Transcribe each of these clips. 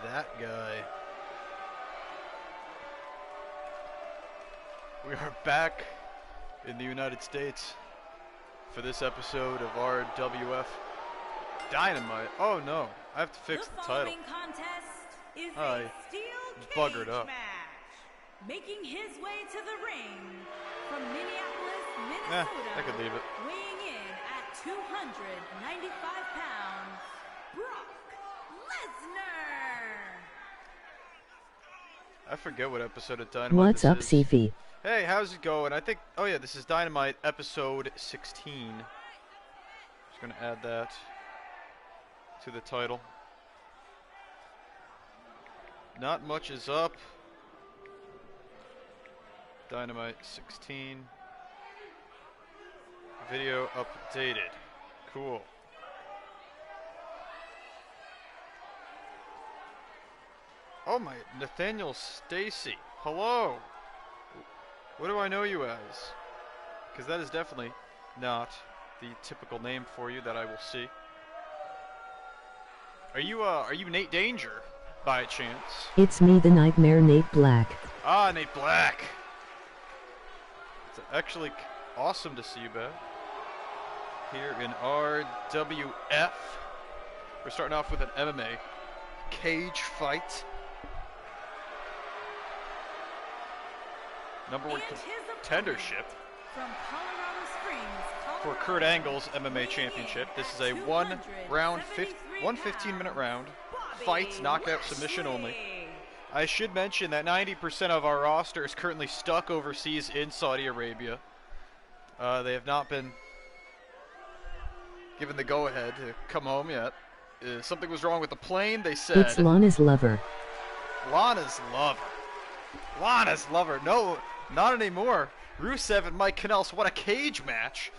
that guy. We are back in the United States for this episode of our WF Dynamite. Oh no, I have to fix the title. Contest is I a steel buggered cage up. match. Making his way to the ring from Minneapolis, Eh, Minnesota, I could leave it. weighing in at 295 pounds, Brock Lesnar. I forget what episode of Dynamite What's this up, is. Cephie? Hey, how's it going? I think, oh yeah, this is Dynamite episode 16. Just gonna add that to the title. Not much is up. Dynamite 16. Video updated. Cool. Oh my, Nathaniel Stacy. Hello. What do I know you as? Because that is definitely not the typical name for you that I will see. Are you Nate Danger by chance? It's me, the Nightmare Nate Black. Ah, Nate Black. It's actually awesome to see you back here in RWF. We're starting off with an MMA cage fight. Number one contendership From Colorado Springs, for Colorado, Kurt Angle's MMA championship. This is a 1 round, 15-minute round fight, knockout submission only. I should mention that 90% of our roster is currently stuck overseas in Saudi Arabia. They have not been given the go-ahead to come home yet. Something was wrong with the plane, they said. It's Lana's lover. Lana's lover. Lana's lover. No, not anymore. Rusev and Mike Kanellis, what a cage match.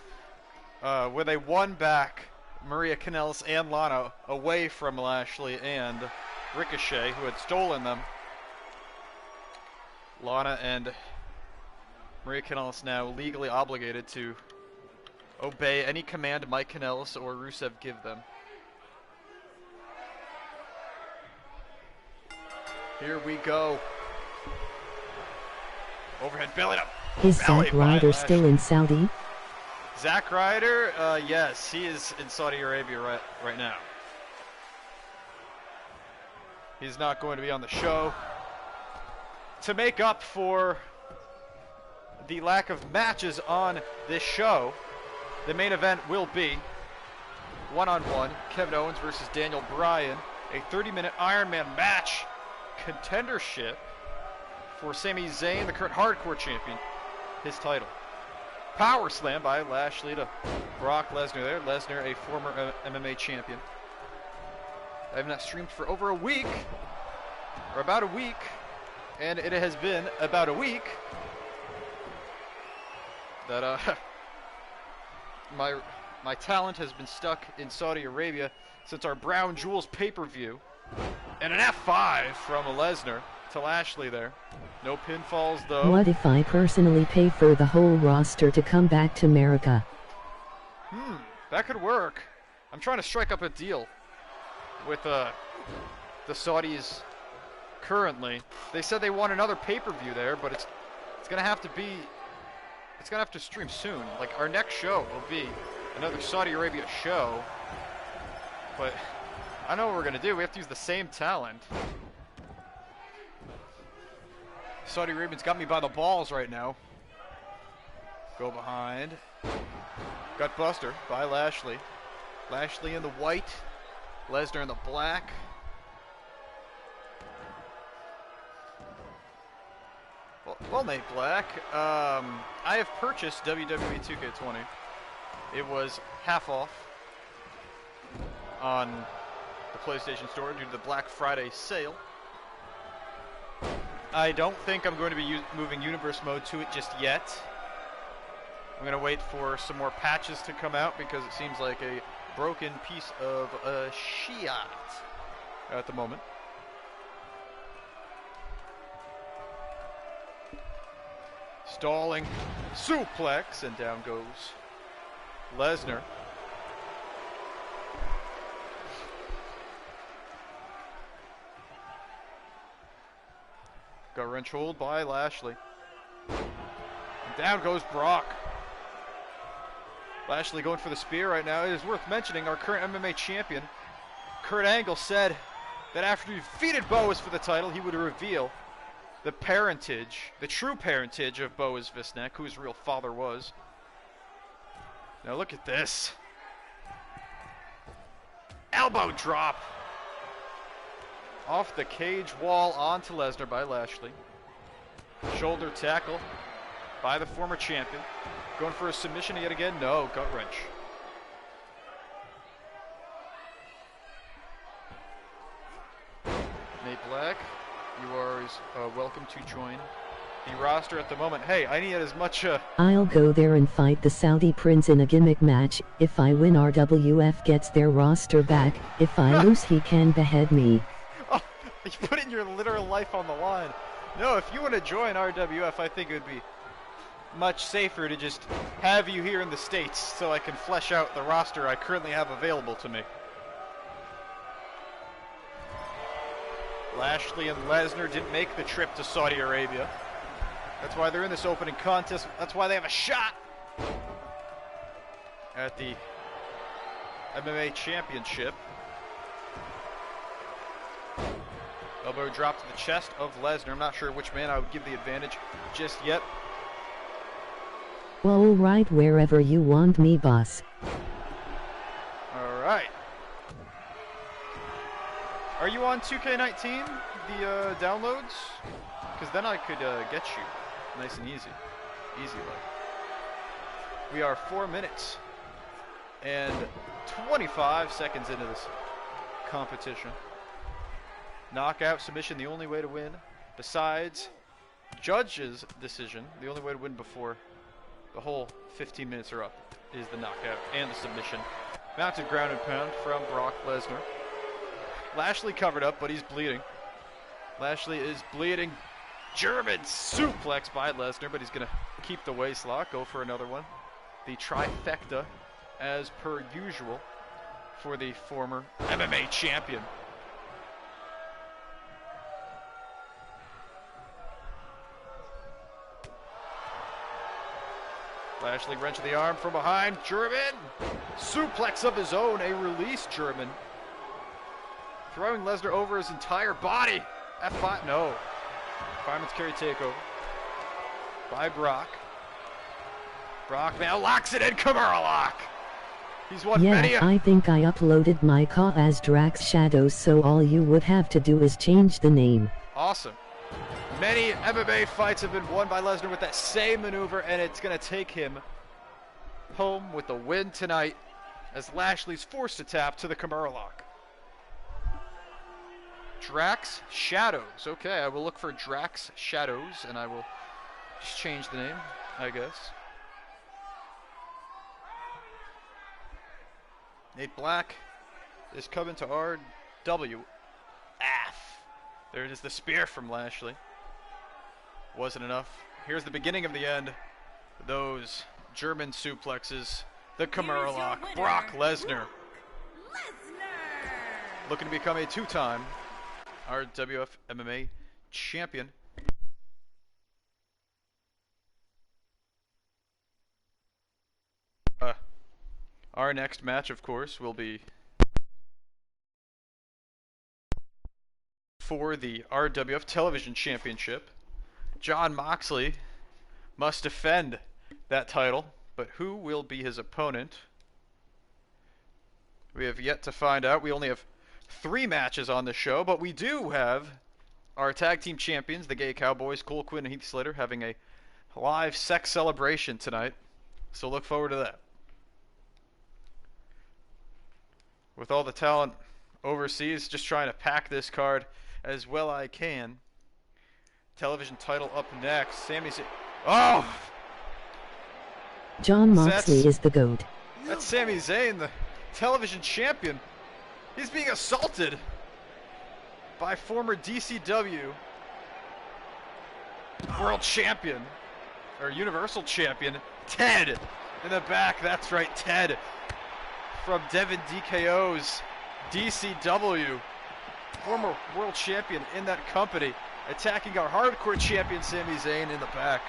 Where they won back Maria Kanellis and Lana away from Lashley and Ricochet, who had stolen them. Lana and Maria Kanellis now legally obligated to obey any command Mike Kanellis or Rusev give them. Here we go. Overhead belly up. Is Belly Zack by Ryder Lashley. still in Saudi? Zack Ryder, yes, he is in Saudi Arabia right now. He's not going to be on the show. To make up for the lack of matches on this show, the main event will be one-on-one Kevin Owens versus Daniel Bryan, a 30-minute Iron Man match, contendership for Sami Zayn, the current hardcore champion, his title. Power slam by Lashley to Brock Lesnar there. Lesnar, a former MMA champion. I have not streamed for over a week, or about a week, and it has been about a week that my talent has been stuck in Saudi Arabia since our Brown Jewels pay-per-view, and an F5 from Lesnar to Lashley there. No pinfalls though. What if I personally pay for the whole roster to come back to America? That could work. I'm trying to strike up a deal with the Saudis currently. They said they want another pay-per-view there, but it's gonna have to stream soon. Like, our next show will be another Saudi Arabia show, but I know what we're gonna do. We have to use the same talent. Saudi Arabians got me by the balls right now. Go behind. Gutbuster by Lashley. Lashley in the white, Lesnar in the black. Well, Nate Black, I have purchased WWE 2K20. It was half off on the PlayStation Store due to the Black Friday sale. I don't think I'm going to be moving Universe Mode to it just yet. I'm going to wait for some more patches to come out because it seems like a broken piece of shit at the moment. Stalling suplex, and down goes Lesnar. Gut wrench hold by Lashley. And down goes Brock. Lashley going for the spear right now. It is worth mentioning our current MMA champion, Kurt Angle, said that after he defeated Boas for the title, he would reveal the parentage, the true parentage of Boas Visnek, who his real father was. Now look at this. Elbow drop. Off the cage wall onto Lesnar by Lashley. Shoulder tackle by the former champion. Going for a submission yet again? No, gut wrench. Nate Black, you are welcome to join the roster at the moment. Hey, I need as much... I'll go there and fight the Saudi Prince in a gimmick match. If I win, RWF gets their roster back. If I lose, he can behead me. Oh, you putting your literal life on the line. No, if you want to join RWF, I think it would be much safer to just have you here in the States so I can flesh out the roster I currently have available to me. Lashley and Lesnar didn't make the trip to Saudi Arabia. That's why they're in this opening contest. That's why they have a shot at the MMA Championship. Elbow drop to the chest of Lesnar. I'm not sure which man I would give the advantage just yet. Well, alright, wherever you want me, boss. Alright. Are you on 2K19, the downloads? Because then I could get you nice and easy. Easy like. We are 4 minutes and 25 seconds into this competition. Knockout submission, the only way to win. Besides judge's decision, the only way to win before the whole 15 minutes are up is the knockout and the submission. Mounted ground and pound from Brock Lesnar. Lashley covered up, but he's bleeding. Lashley is bleeding. German suplex by Lesnar, but he's going to keep the waistlock, go for another one. The trifecta, as per usual, for the former MMA champion. Lashley wrench of the arm from behind. German suplex of his own, a release German. Throwing Lesnar over his entire body. F5, no. Fireman's carry takeover by Brock. Brock now locks it in, Kimura lock. He's won many. I think I uploaded my car as Drax Shadows, so all you would have to do is change the name. Awesome. Many MMA fights have been won by Lesnar with that same maneuver, and it's going to take him home with the win tonight as Lashley's forced to tap to the Kimura lock. Drax Shadows. Okay, I will look for Drax Shadows, and I will just change the name, I guess. Nate Black is coming to RWF. There it is, the spear from Lashley. Wasn't enough. Here's the beginning of the end. Those German suplexes. The Kimura lock. Brock Lesnar. Looking to become a two-time RWF MMA champion. Our next match, of course, will be for the RWF Television Championship. Jon Moxley must defend that title, but who will be his opponent? We have yet to find out. We only have 3 matches on the show, but we do have our tag team champions, the Gay Cowboys, Cole Quinn and Heath Slater, having a live sex celebration tonight. So look forward to that. With all the talent overseas, just trying to pack this card as well I can. Television title up next. Sami Zayn. Oh! Jon Moxley is the GOAT. That's Sami Zayn, the television champion. He's being assaulted by former DCW world champion, or universal champion, Ted, in the back. That's right, Ted, from Devin DKO's DCW. former world champion in that company, attacking our hardcore champion Sami Zayn in the back.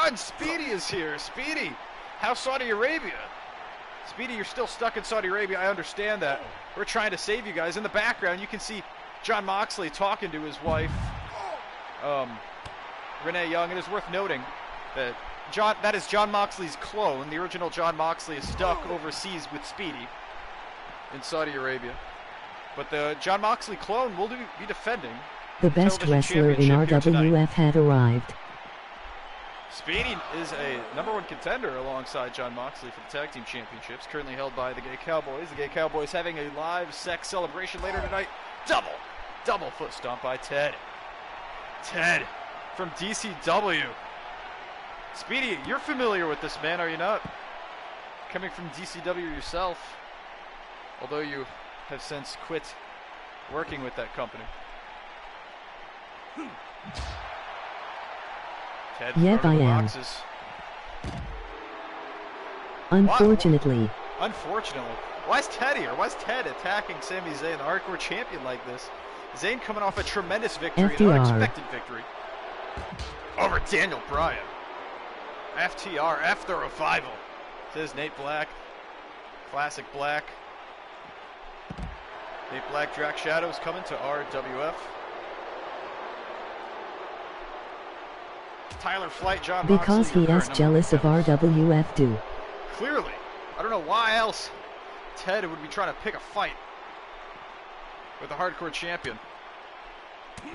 And Speedy is here. Speedy, how's Saudi Arabia? Speedy, you're still stuck in Saudi Arabia. I understand that. We're trying to save you guys. In the background, you can see Jon Moxley talking to his wife, Renee Young. It is worth noting that that is Jon Moxley's clone. The original Jon Moxley is stuck overseas with Speedy in Saudi Arabia. But the Jon Moxley clone will be defending the best wrestler in RWF had arrived. Speedy is a #1 contender alongside Jon Moxley for the Tag Team Championships, currently held by the Gay Cowboys. The Gay Cowboys having a live sex celebration later tonight. Double foot stomp by Ted. Ted from DCW. Speedy, you're familiar with this man, are you not? Coming from DCW yourself, although you have since quit working with that company. Ted, yep, I am. boxes. Unfortunately. Unfortunately. Why is Ted here? Why is Ted attacking Sami Zayn, the hardcore champion, like this? Zayn coming off a tremendous victory, FTR. an unexpected victory over Daniel Bryan. FTR, F the revival, says Nate Black. Classic Black. Nate Black, Drac Shadows coming to RWF. Tyler Flight, Jon Moxley. Because he is jealous of RWF too. Clearly. I don't know why else Ted would be trying to pick a fight with the hardcore champion.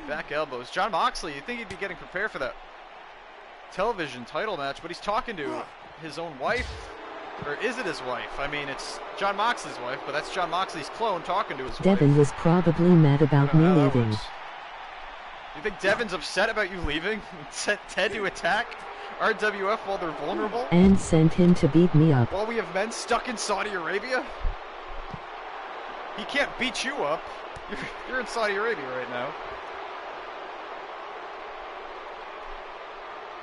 Back elbows. Jon Moxley, you'd think he'd be getting prepared for that television title match, but he's talking to his own wife. Or is it his wife? I mean, it's Jon Moxley's wife, but that's Jon Moxley's clone talking to his wife. Devin was probably mad about me leaving. You think Devin's upset about you leaving? Sent Ted to attack RWF while they're vulnerable? And sent him to beat me up. While we have men stuck in Saudi Arabia? He can't beat you up. You're in Saudi Arabia right now.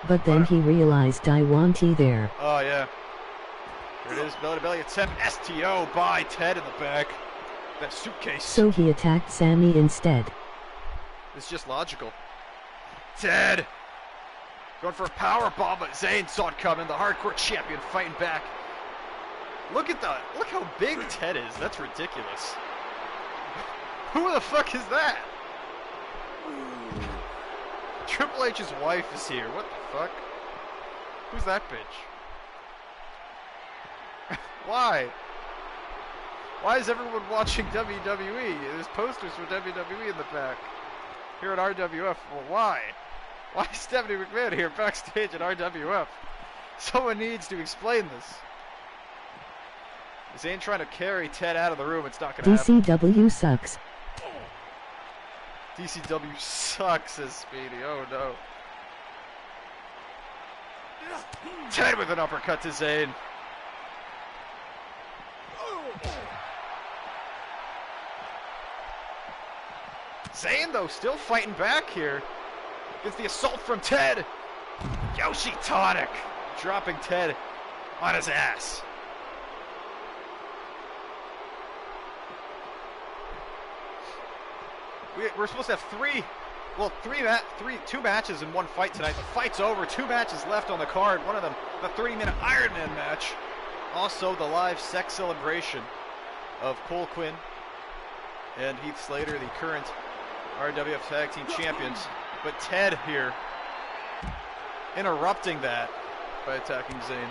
But then he realized I want he there. Oh, yeah. Here it is, belly to belly attempt. STO by Ted in the back. That suitcase. So he attacked Sami instead. It's just logical. Ted! Going for a power bomb, but Zayn saw it coming. The hardcore champion fighting back. Look how big Ted is. That's ridiculous. Who the fuck is that? Triple H's wife is here. What the fuck? Who's that bitch? Why? Why is everyone watching WWE? There's posters for WWE in the back. Here at RWF. Well, why? Why is Stephanie McMahon here backstage at RWF? Someone needs to explain this. Zayn trying to carry Ted out of the room. It's not going to happen. DCW sucks. DCW sucks, says Speedy. Oh no. Ted with an uppercut to Zayn. Zayn, though, still fighting back here. Gets the assault from Ted. Yoshi Tonic dropping Ted on his ass. We're supposed to have two matches in one fight tonight. The fight's over. 2 matches left on the card. One of them, the 30-minute Iron Man match. Also, the live sex celebration of Cole Quinn and Heath Slater, the current RWF Tag Team Champions. But Ted here interrupting that by attacking Zayn.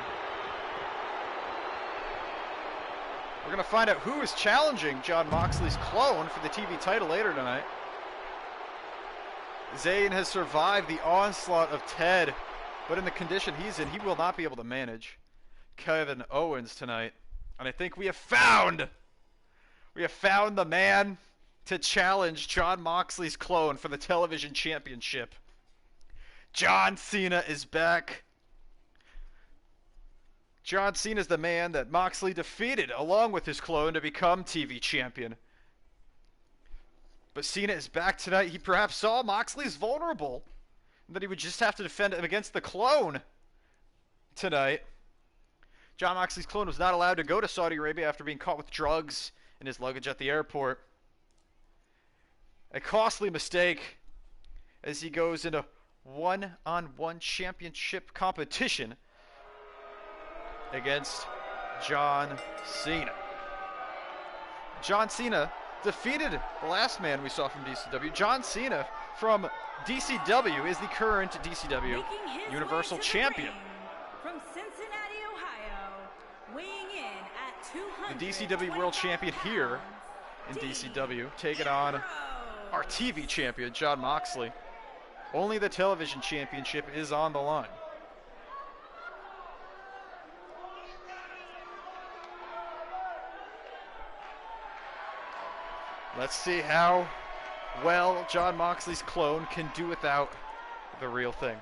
We're going to find out who is challenging Jon Moxley's clone for the TV title later tonight. Zayn has survived the onslaught of Ted, but in the condition he's in, he will not be able to manage Kevin Owens tonight. And I think we have found the man to challenge Jon Moxley's clone for the television championship. John Cena is back. John Cena is the man that Moxley defeated along with his clone to become TV champion. But Cena is back tonight. He perhaps saw Moxley's vulnerable, that he would just have to defend him against the clone tonight. Jon Moxley's clone was not allowed to go to Saudi Arabia after being caught with drugs in his luggage at the airport. A costly mistake as he goes into one-on-one championship competition against John Cena. John Cena defeated the last man we saw from DCW. John Cena from DCW is the current DCW Universal Champion. From Cincinnati, Ohio, weighing in at 200. The DCW World Champion here in DCW, taking on our TV champion, Jon Moxley. Only the television championship is on the line. Let's see how well Jon Moxley's clone can do without the real thing.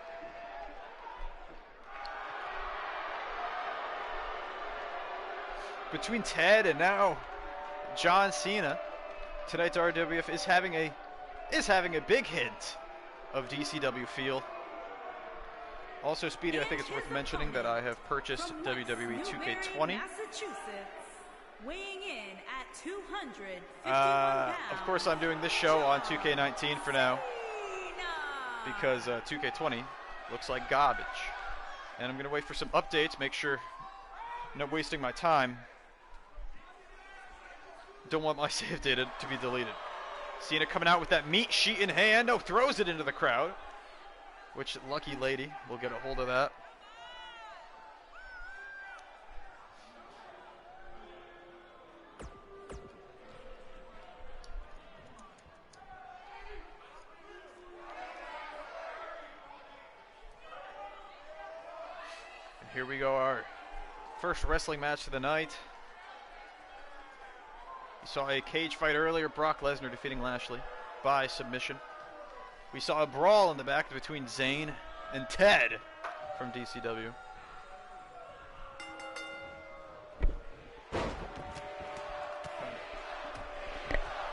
Between Ted and now John Cena, tonight's RWF is having a big hint of DCW feel. Also, Speedy, I think it's worth mentioning that I have purchased WWE 2K20. Weighing in at 251 Of course, I'm doing this show on 2K19 for now because 2K20 looks like garbage. And I'm going to wait for some updates, make sure I'm not wasting my time. Don't want my save data to be deleted. Cena coming out with that meat sheet in hand. No, throws it into the crowd. Which lucky lady will get a hold of that. And here we go, our first wrestling match of the night. We saw a cage fight earlier, Brock Lesnar defeating Lashley by submission. We saw a brawl in the back between Zayn and Ted from DCW.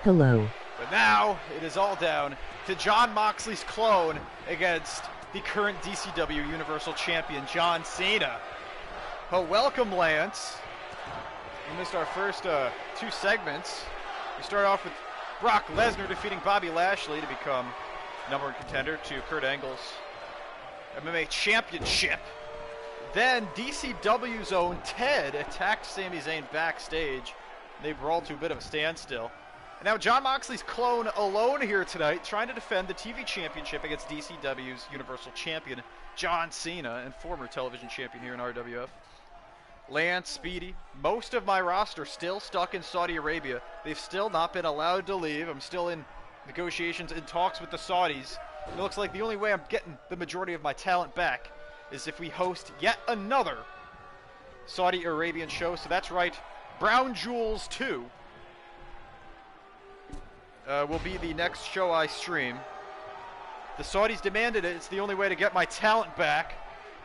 Hello. But now it is all down to Jon Moxley's clone against the current DCW Universal Champion, John Cena. Oh, welcome, Lance. We missed our first two segments. We start off with Brock Lesnar defeating Bobby Lashley to become number one contender to Kurt Angle's MMA Championship. Then DCW's own Ted attacked Sami Zayn backstage. They brawled to a bit of a standstill. And now Jon Moxley's clone alone here tonight, trying to defend the TV championship against DCW's Universal Champion, John Cena, and former television champion here in RWF. Lance, Speedy, most of my roster still stuck in Saudi Arabia. They've still not been allowed to leave. I'm still in negotiations and talks with the Saudis. It looks like the only way I'm getting the majority of my talent back is if we host yet another Saudi Arabian show. So that's right, Brown Jewels 2 will be the next show I stream. The Saudis demanded it. It's the only way to get my talent back.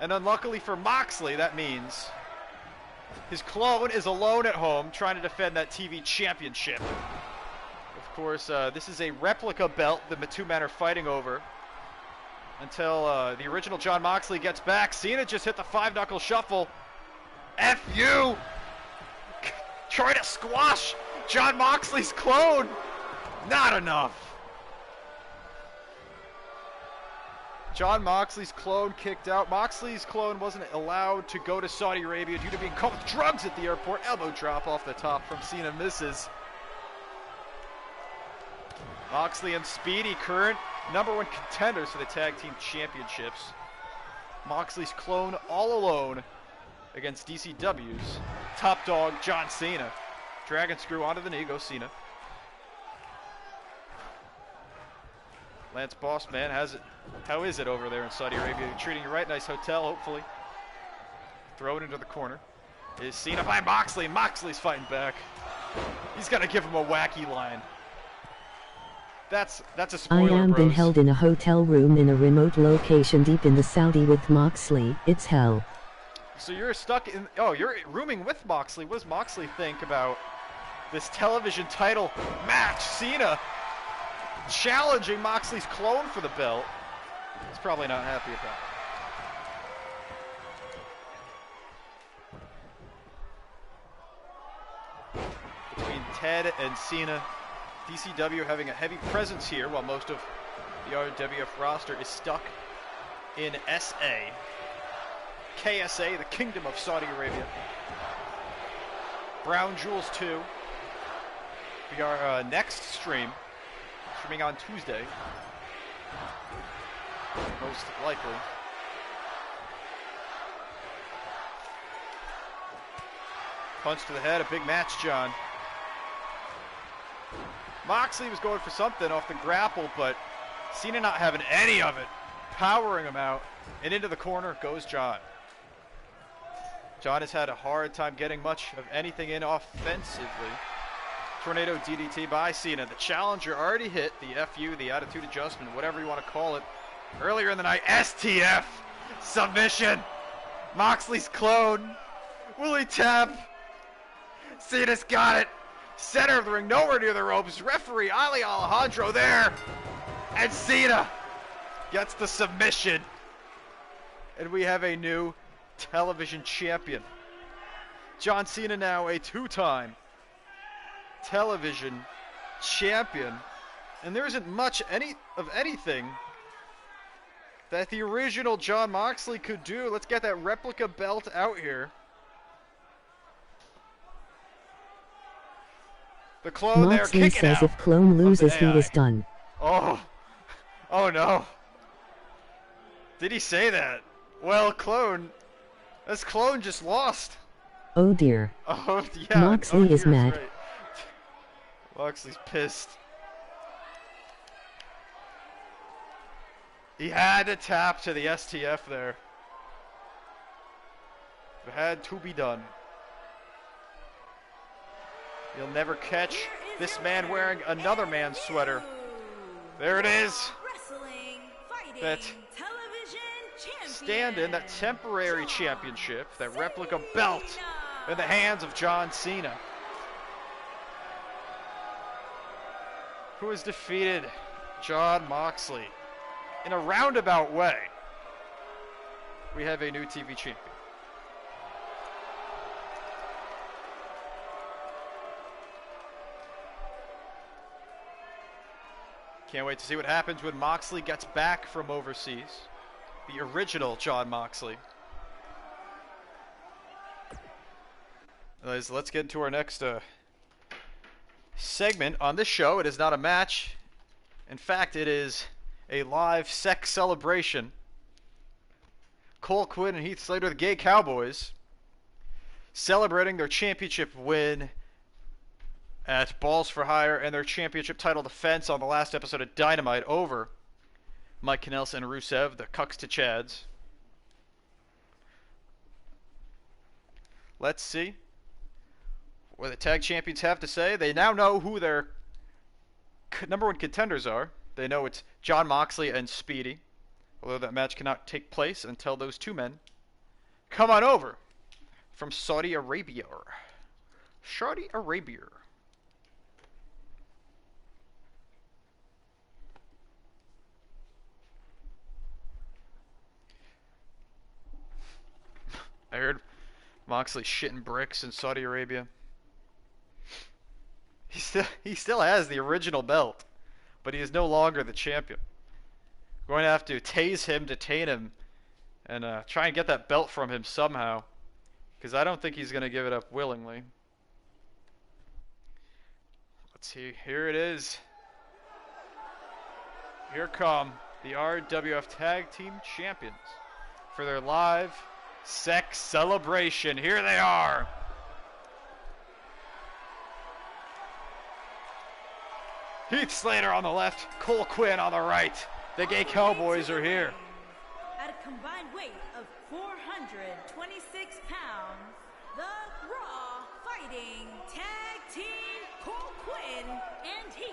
And unluckily for Moxley, that means his clone is alone at home trying to defend that TV championship. Of course, this is a replica belt the two men are fighting over until the original Jon Moxley gets back. Cena just hit the five-knuckle shuffle. F you! Try to squash Jon Moxley's clone. Not enough. Jon Moxley's clone kicked out. Moxley's clone wasn't allowed to go to Saudi Arabia due to being caught with drugs at the airport. Elbow drop off the top from Cena, misses. Moxley and Speedy, current number one contenders for the tag team championships. Moxley's clone all alone against DCW's top dog, John Cena. Dragon screw onto the knee, goes Cena. Lance Bossman has it. How is it over there in Saudi Arabia? Treating you right, nice hotel, hopefully. Throw it into the corner. Is Cena by Moxley. Moxley's fighting back. He's got to give him a wacky line. That's a spoiler, I am bros. been held in a hotel room in a remote location deep in the Saudi with Moxley. It's hell. So you're stuck in... Oh, you're rooming with Moxley. What does Moxley think about this television title match? Cena challenging Moxley's clone for the belt. He's probably not happy about it. Between Ted and Cena, DCW having a heavy presence here while most of the RWF roster is stuck in SA. KSA, the Kingdom of Saudi Arabia. Brown Jewels 2. Be our next streaming on Tuesday. Most likely. Punch to the head, a big match, John. Moxley was going for something off the grapple, but Cena not having any of it. Powering him out, and into the corner goes John. John has had a hard time getting much of anything in offensively. Tornado DDT by Cena. The challenger already hit the FU, the attitude adjustment, whatever you want to call it, earlier in the night. STF submission. Moxley's clone. Will he tap? Cena's got it. Center of the ring, nowhere near the ropes. Referee Ali Alejandro there. And Cena gets the submission. And we have a new television champion. John Cena now a two-time television champion. And there isn't much of anything that the original Jon Moxley could do. Let's get that replica belt out here. The clone Moxley there kicking says out if clone loses, he AI. is done. Oh no. Did he say that? Well, clone. This clone just lost. Oh dear. Oh yeah. Moxley is mad. Right. Moxley's pissed. He had to tap to the STF there. It had to be done. You'll never catch this man wearing another man's sweater. There it is. That stand-in, that temporary championship, that replica belt in the hands of John Cena, who has defeated Jon Moxley in a roundabout way. We have a new TV champion. Can't wait to see what happens when Moxley gets back from overseas. The original Jon Moxley. Anyways, let's get into our next segment on this show. It is not a match. In fact, it is a live sex celebration. Cole Quinn and Heath Slater, the Gay Cowboys, celebrating their championship win at Balls for Hire and their championship title defense on the last episode of Dynamite over Mike Kanellis and Rusev, the Cucks to Chads. Let's see what the tag champions have to say. They now know who their number one contenders are. They know it's Jon Moxley and Speedy, although that match cannot take place until those two men come on over from Saudi Arabia. Saudi Arabia. I heard Moxley shitting bricks in Saudi Arabia. He still has the original belt, but he is no longer the champion. Going to have to tase him, detain him, and try and get that belt from him somehow, because I don't think he's going to give it up willingly. Let's see. Here it is. Here come the RWF Tag Team Champions for their live sex celebration. Here they are. Heath Slater on the left, Cole Quinn on the right. The Gay Cowboys are here. At a combined weight of 426 pounds, the Raw Fighting Tag Team, Cole Quinn and Heath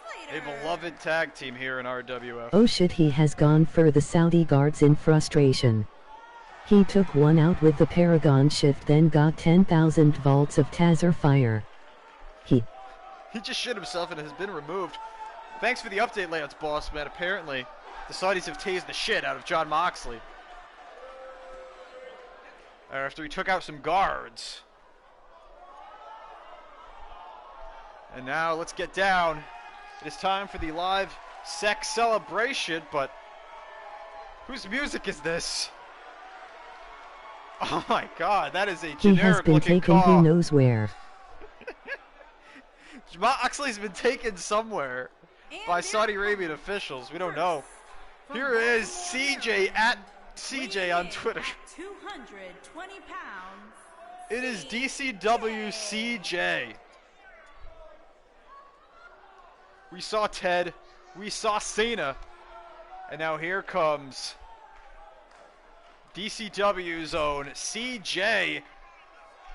Slater. A beloved tag team here in RWF. Oh shit, he has gone for the Saudi guards in frustration. He took one out with the Paragon shift, then got 10,000 volts of Taser fire. He just shit himself and has been removed. Thanks for the update, Lance Boss, man. Apparently, the Saudis have tased the shit out of Jon Moxley after he took out some guards. And now let's get down. It is time for the live sex celebration, but whose music is this? Oh my god, that is a generic looking car. He has been taken who knows where. Moxley's been taken somewhere by Saudi Arabian officials. We don't know. Here is CJ at CJ on Twitter. 220 pounds. It is DCW CJ. We saw Ted. We saw Cena. And now here comes DCW's own CJ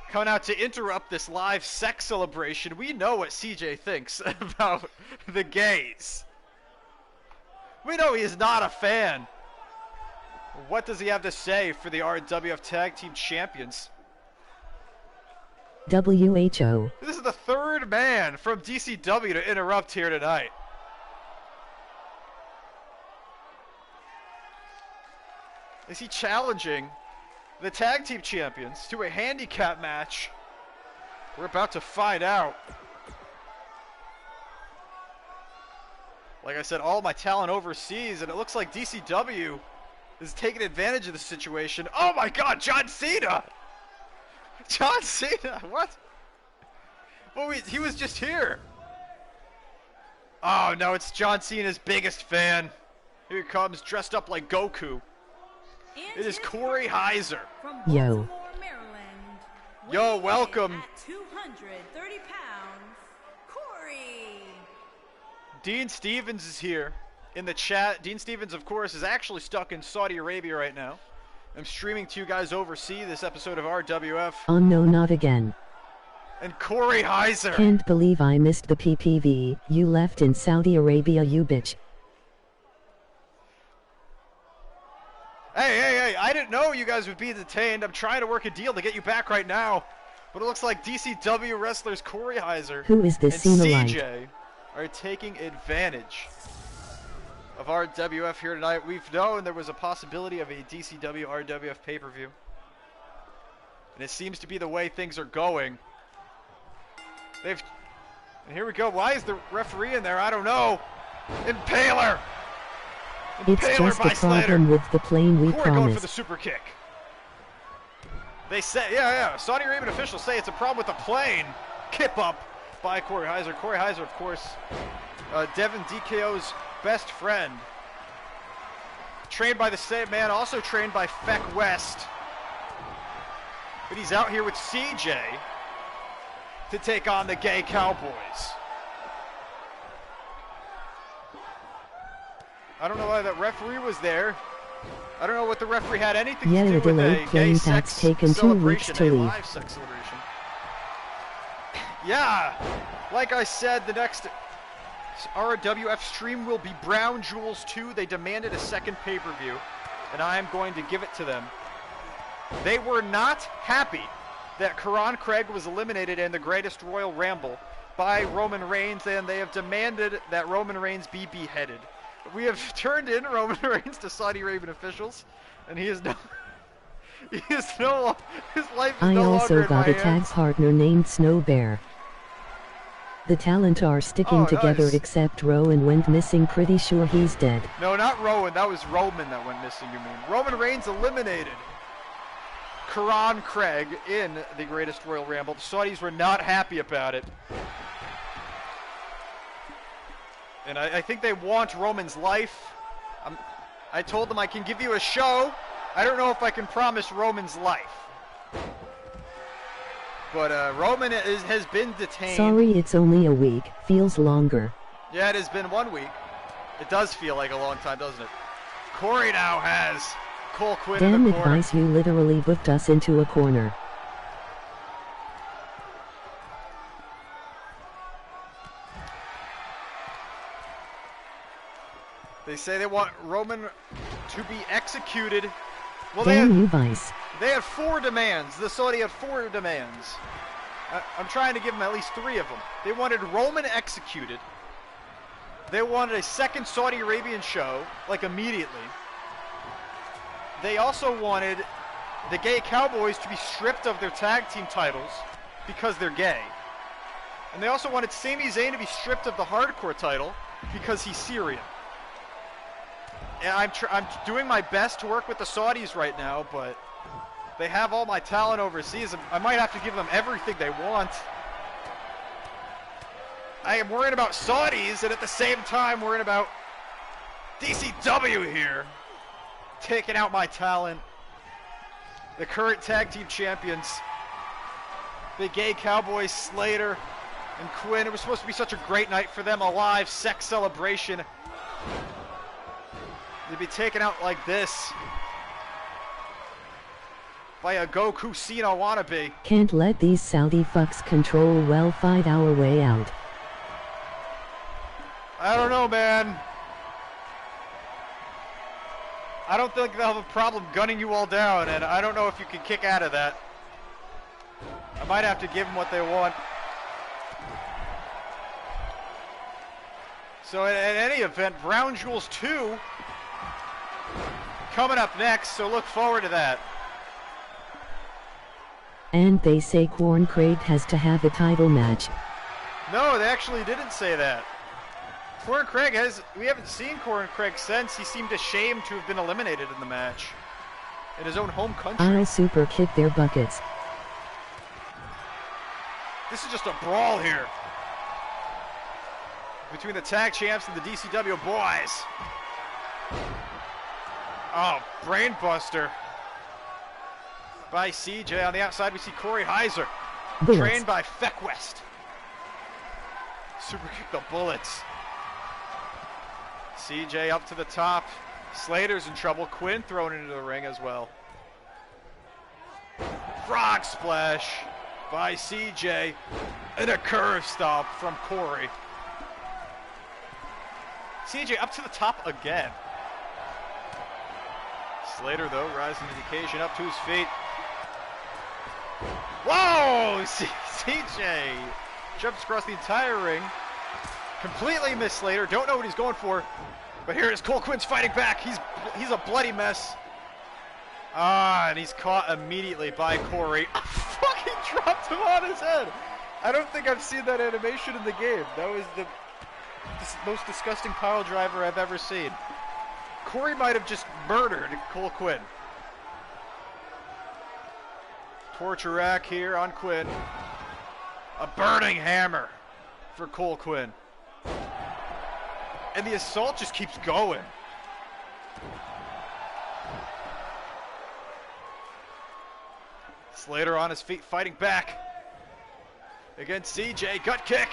coming out to interrupt this live sex celebration. We know what CJ thinks about the gays. We know he is not a fan. What does he have to say for the RWF Tag Team Champions? WHO. This is the third man from DCW to interrupt here tonight. Is he challenging the Tag Team Champions to a handicap match? We're about to find out. Like I said, all my talent overseas, and it looks like DCW is taking advantage of the situation. Oh my god, John Cena! John Cena, what? Well, he was just here. Oh no, it's John Cena's biggest fan. Here he comes, dressed up like Goku. It is Corey Heiser. Yo. Yo, welcome. At 230 pounds, Corey. Dean Stevens is here in the chat. Dean Stevens, of course, is actually stuck in Saudi Arabia right now. I'm streaming to you guys overseas this episode of RWF. Oh no, not again. And Corey Heiser. Can't believe I missed the PPV. You left in Saudi Arabia, you bitch. Hey, I didn't know you guys would be detained. I'm trying to work a deal to get you back right now. But it looks like DCW wrestlers Corey Heiser Who is this and Cena CJ are taking advantage of RWF here tonight. We've known there was a possibility of a DCW RWF pay-per-view. And it seems to be the way things are going. And here we go. Why is the referee in there? I don't know. Impaler! It's just a problem with the plane we Corey going for promised. the super kick. They say, yeah. Saudi Arabian officials say it's a problem with the plane. Kip up by Corey Heiser. Corey Heiser, of course, Devin DKO's best friend. Trained by the same man, also trained by Feck West. But he's out here with CJ to take on the Gay Cowboys. I don't know why that referee was there. I don't know what the referee had anything to do with a gay sex taken 2 weeks celebration, to a leave. live sex celebration. Yeah, like I said, the next RWF stream will be Brown Jewels 2. They demanded a second pay-per-view, and I am going to give it to them. They were not happy that Karan Craig was eliminated in the Greatest Royal Ramble by Roman Reigns, and they have demanded that Roman Reigns be beheaded. We have turned in Roman Reigns to Saudi Arabian officials, and his life is no I longer also in got my a tag hands. partner named Snow Bear. The talent are sticking together nice. except Rowan went missing, pretty sure he's dead. No, not Rowan. That was Roman that went missing, you mean. Roman Reigns eliminated Karan Craig in the Greatest Royal Ramble. The Saudis were not happy about it. And I think they want Roman's life. I told them I can give you a show. I don't know if I can promise Roman's life. But Roman has been detained. Sorry, it's only a week. Feels longer. Yeah, it has been 1 week. It does feel like a long time, doesn't it? Corey now has Cole Quinn in Damn the it, corner. Vice, you literally booked us into a corner. They say they want Roman to be executed. Well, Damn you, Vice. They had 4 demands. The Saudi had 4 demands. I'm trying to give them at least 3 of them. They wanted Roman executed. They wanted a second Saudi Arabian show, like immediately. They also wanted the Gay Cowboys to be stripped of their tag team titles because they're gay. And they also wanted Sami Zayn to be stripped of the hardcore title because he's Syrian. And I'm doing my best to work with the Saudis right now, but they have all my talent overseas. I might have to give them everything they want. I am worrying about Saudis, and at the same time worrying about DCW here, taking out my talent. The current tag team champions, the Gay Cowboys, Slater and Quinn. It was supposed to be such a great night for them, a live sex celebration. They'd be taken out like this by a Goku Cena wannabe. Can't let these Saudi fucks control. We'll fight our way out. I don't know, man. I don't think they'll have a problem gunning you all down, and I don't know if you can kick out of that. I might have to give them what they want. So in any event, Brown Jewels 2 coming up next, so look forward to that. And they say Corn Craig has to have a title match. No, they actually didn't say that. Corn Craig we haven't seen Corn Craig since. He seemed ashamed to have been eliminated in the match in his own home country. I'll super kick their buckets. This is just a brawl here between the tag champs and the DCW boys. Oh, brainbuster by CJ. On the outside, we see Corey Heiser, trained by Feck West. Super kick the bullets. CJ up to the top. Slater's in trouble. Quinn thrown into the ring as well. Frog splash by CJ. And a curve stop from Corey. CJ up to the top again. Slater, though, rising to the occasion, up to his feet. Whoa! CJ jumps across the entire ring. Completely missed Slater. Don't know what he's going for. But here is Cole Quinn's fighting back. He's a bloody mess. And he's caught immediately by Corey. Fucking dropped him on his head. I don't think I've seen that animation in the game. That was the most disgusting pile driver I've ever seen. Corey might have just murdered Cole Quinn. Torture rack here on Quinn. A burning hammer for Cole Quinn. And the assault just keeps going. Slater on his feet fighting back against CJ. Gut kick.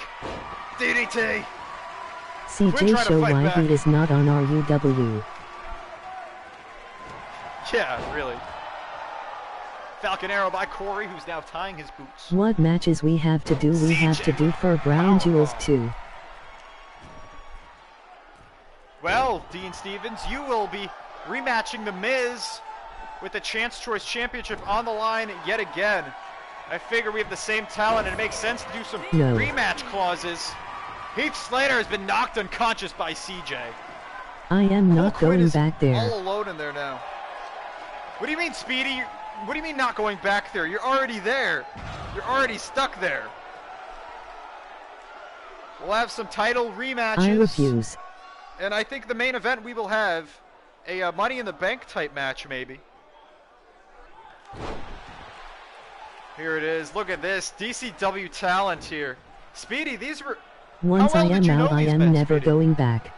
DDT. CJ show why back. He is not on RUW. Yeah, really. Falcon Arrow by Corey, who's now tying his boots. What matches we have to do, we have to do for Brown Jewels 2. Well, Dean Stevens, you will be rematching The Miz with the Chance Choice Championship on the line yet again. I figure we have the same talent and it makes sense to do some rematch clauses. Heath Slater has been knocked unconscious by CJ. I am not going back there. All alone in there now. What do you mean, Speedy? What do you mean not going back there? You're already there. You're already stuck there. We'll have some title rematches. I refuse. And I think the main event we will have a Money in the Bank type match, maybe. Here it is. Look at this. DCW talent here. Speedy, these were... Once I am out, I am never going back.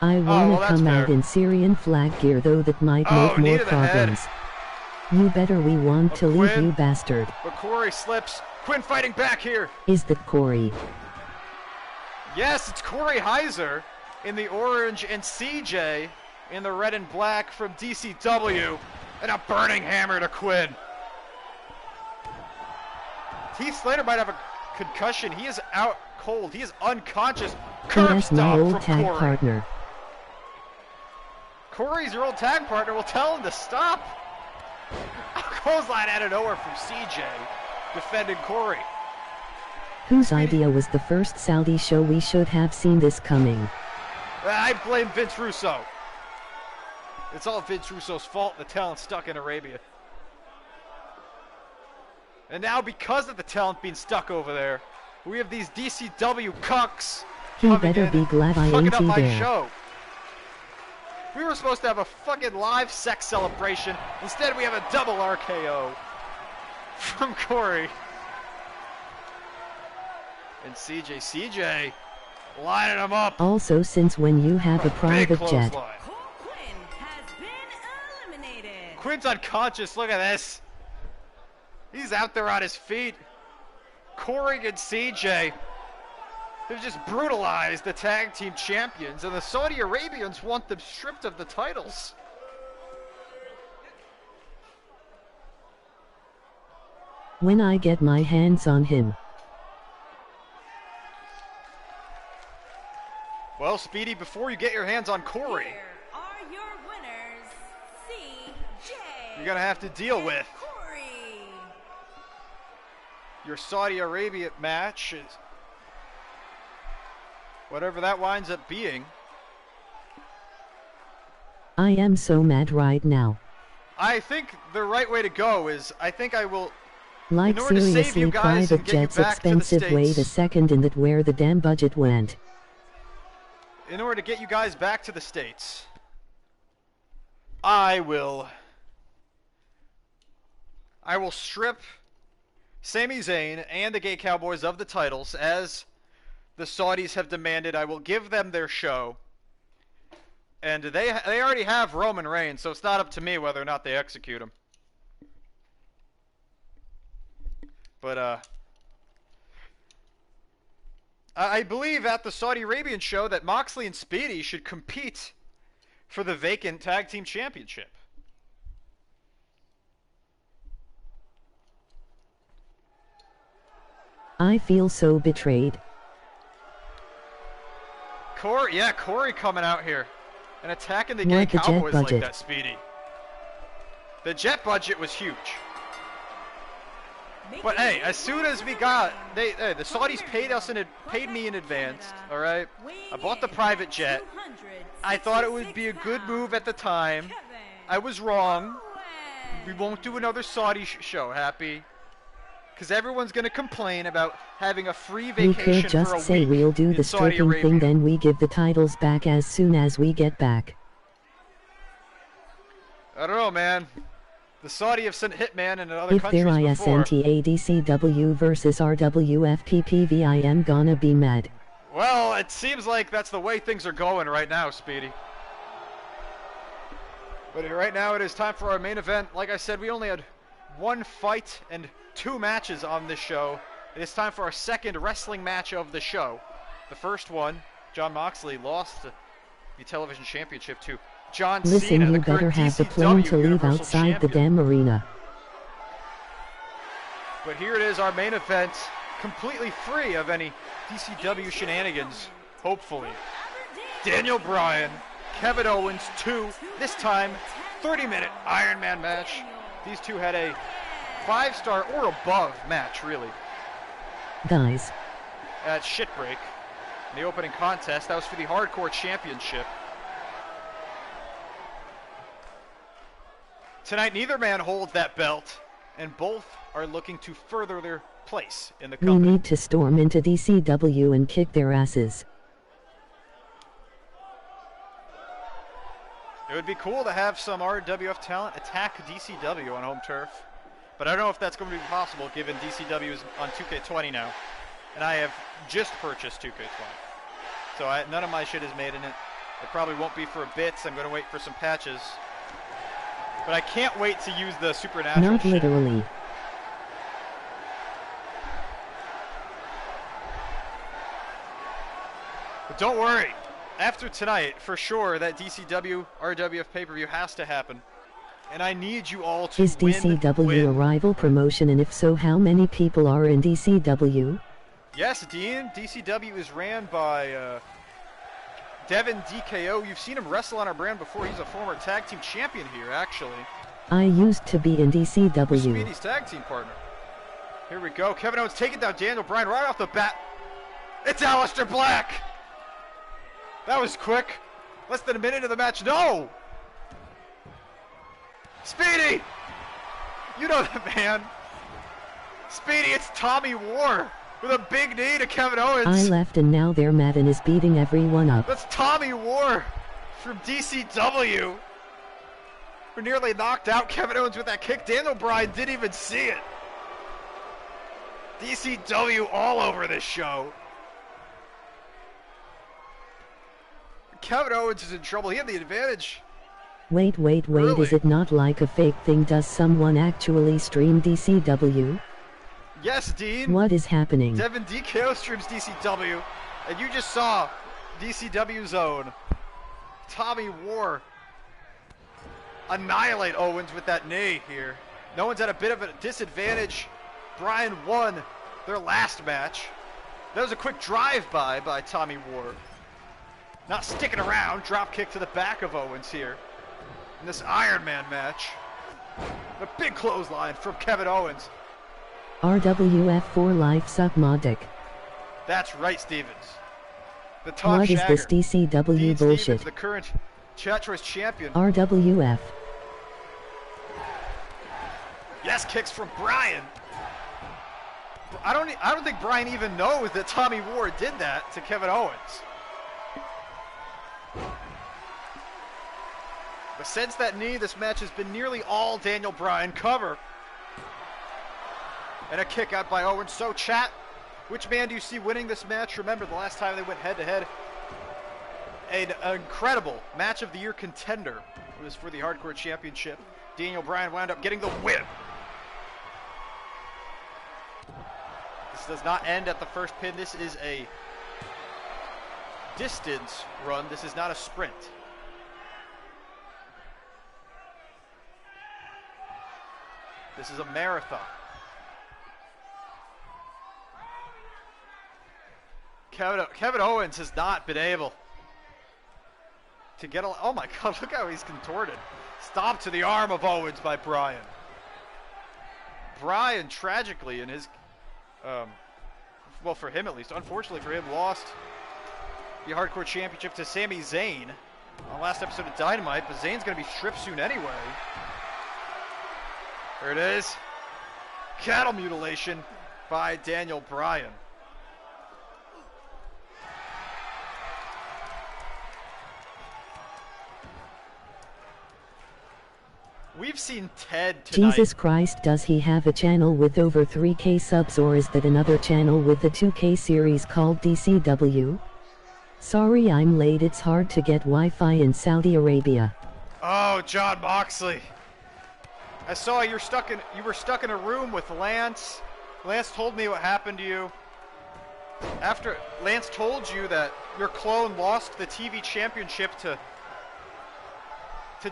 I wanna come out in Syrian flag gear, though that might make more problems. You better we want to leave, you bastard. But Corey slips. Quinn fighting back here. Is that Corey? Yes, it's Corey Heiser in the orange and CJ in the red and black from DCW. And a burning hammer to Quinn. Heath Slater might have a concussion. He is out cold. He is unconscious. Curb stop my old from tag Corey. Partner. Corey's your old tag partner. Will tell him to stop. A clothesline out of nowhere from CJ defending Corey. Whose idea was the first Saudi show? We should have seen this coming. I blame Vince Russo. It's all Vince Russo's fault. The talent stuck in Arabia. And now, because of the talent being stuck over there, we have these DCW cucks He better be glad I ain't up my there. show. We were supposed to have a fucking live sex celebration. Instead, we have a double RKO from Corey. And CJ lining them up. Also, since when you have a private jet. Quinn has been eliminated. Quinn's unconscious. Look at this. He's out there on his feet. Corey and CJ have just brutalized the tag team champions, and the Saudi Arabians want them stripped of the titles. When I get my hands on him. Well, Speedy, before you get your hands on Corey, Here are your winners, CJ. you're going to have to deal with Corey. your Saudi Arabia match, is whatever that winds up being. I am so mad right now. I think the right way to go is, I think I will, Like in order to save seriously, you guys and private get you jets back to the expensive way the States. second in that where the damn budget went. In order to get you guys back to the States, I will strip Sami Zayn and the Gay Cowboys of the titles, as the Saudis have demanded. I will give them their show. And they already have Roman Reigns, so it's not up to me whether or not they execute him. But, I believe at the Saudi Arabian show that Moxley and Speedy should compete for the vacant tag team championship. I feel so betrayed. Corey coming out here and attacking the What Gay the jet Cowboys like budget? that, Speedy. The jet budget was huge. But hey, as soon as we got, the Saudis paid me in advance. All right, I bought the private jet. I thought it would be a good move at the time. I was wrong. We won't do another Saudi show, Happy, because everyone's gonna complain about having a free You vacation could for a just say week we'll do in the Saudi stripping Arabia. thing, then we give the titles back as soon as we get back. I don't know, man. The Saudi have sent Hitman in other If countries there before. ISNTADCW versus RWFPPV, I am gonna be mad. Well, it seems like that's the way things are going right now, Speedy. But right now it is time for our main event. Like I said, we only had one fight and 2 matches on this show. It is time for our second wrestling match of the show. The first one, Jon Moxley lost the television championship to John Listen, Cena, you the better current have the DCW plane to leave Universal outside the Champion. damn arena. But here it is, our main event, completely free of any DCW shenanigans, hopefully. Daniel Bryan, Kevin Owens, 2, this time 30-minute Iron Man match. These two had a 5-star or above match, really, Guys, at Shitbreak in the opening contest. That was for the Hardcore Championship. Tonight, neither man holds that belt, and both are looking to further their place in the we company. need to storm into DCW and kick their asses. It would be cool to have some RWF talent attack DCW on home turf, but I don't know if that's going to be possible given DCW is on 2K20 now, and I have just purchased 2K20. So none of my shit is made in it. It probably won't be for a bit, so I'm going to wait for some patches. But I can't wait to use the Supernatural Not shit. literally. But don't worry. After tonight, for sure, that DCW RWF pay-per-view has to happen. And I need you all to Is DCW a rival promotion, and if so, how many people are in DCW? Yes, Dean. DCW is ran by Devin DKO. You've seen him wrestle on our brand before. He's a former tag team champion here, actually. I used to be in With DCW. Speedy's tag team partner. Here we go. Kevin Owens taking down Daniel Bryan right off the bat. It's Aleister Black. That was quick. Less than a minute of the match. No! Speedy! You know that man. Speedy, it's Tommy War with a big knee to Kevin Owens. I left and now they're mad and is beating everyone up. That's Tommy War from DCW. Who nearly knocked out Kevin Owens with that kick. Daniel Bryan didn't even see it. DCW all over this show. Kevin Owens is in trouble. He had the advantage. Wait, Early. is it not like a fake thing? Does someone actually stream DCW? Yes, Dean. What is happening? Devin DKO streams DCW, and you just saw DCW Zone. Tommy War annihilate Owens with that knee here. No one's at a bit of a disadvantage. Bryan won their last match. That was a quick drive-by by Tommy War. Not sticking around. Drop kick to the back of Owens here in this Iron Man match. A big clothesline from Kevin Owens. RWF for life, suck my dick. That's right, Stevens. The top What is shagger. this DCW Dean bullshit? Stevens, the current Chat Choice champion. RWF. Yes, kicks from Bryan. I don't think Bryan even knows that Tommy War did that to Kevin Owens. But since that knee, this match has been nearly all Daniel Bryan cover. And a kick out by Owens. So, chat, which man do you see winning this match? Remember, the last time they went head-to-head, an incredible match of the year contender. It was for the Hardcore Championship. Daniel Bryan wound up getting the win. This does not end at the first pin. This is a distance run. This is not a sprint. This is a marathon. Kevin Owens has not been able to get a... Oh my God, look how he's contorted. Stop to the arm of Owens by Bryan. Bryan, tragically, in his... well, for him at least, unfortunately for him, lost the Hardcore Championship to Sami Zayn on the last episode of Dynamite, but Zayn's going to be stripped soon anyway. There it is. Cattle mutilation by Daniel Bryan. We've seen Ted tonight. Jesus Christ, does he have a channel with over 3K subs, or is that another channel with the 2K series called DCW? Sorry I'm late, it's hard to get Wi-Fi in Saudi Arabia. Oh, John Moxley. I saw you were stuck in a room with Lance. Lance told me what happened to you. After Lance told you that your clone lost the TV championship to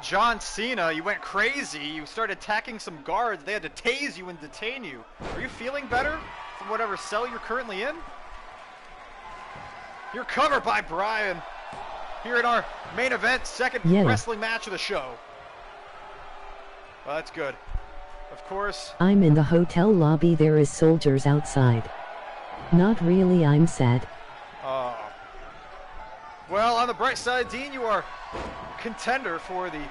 John Cena, you went crazy. You started attacking some guards. They had to tase you and detain you. Are you feeling better from whatever cell you're currently in? You're covered by Bryan here in our main event, second wrestling match of the show. Well, that's good. Of course. I'm in the hotel lobby. There is soldiers outside. Not really, I'm sad. Well, on the bright side, Dean, you are contender for the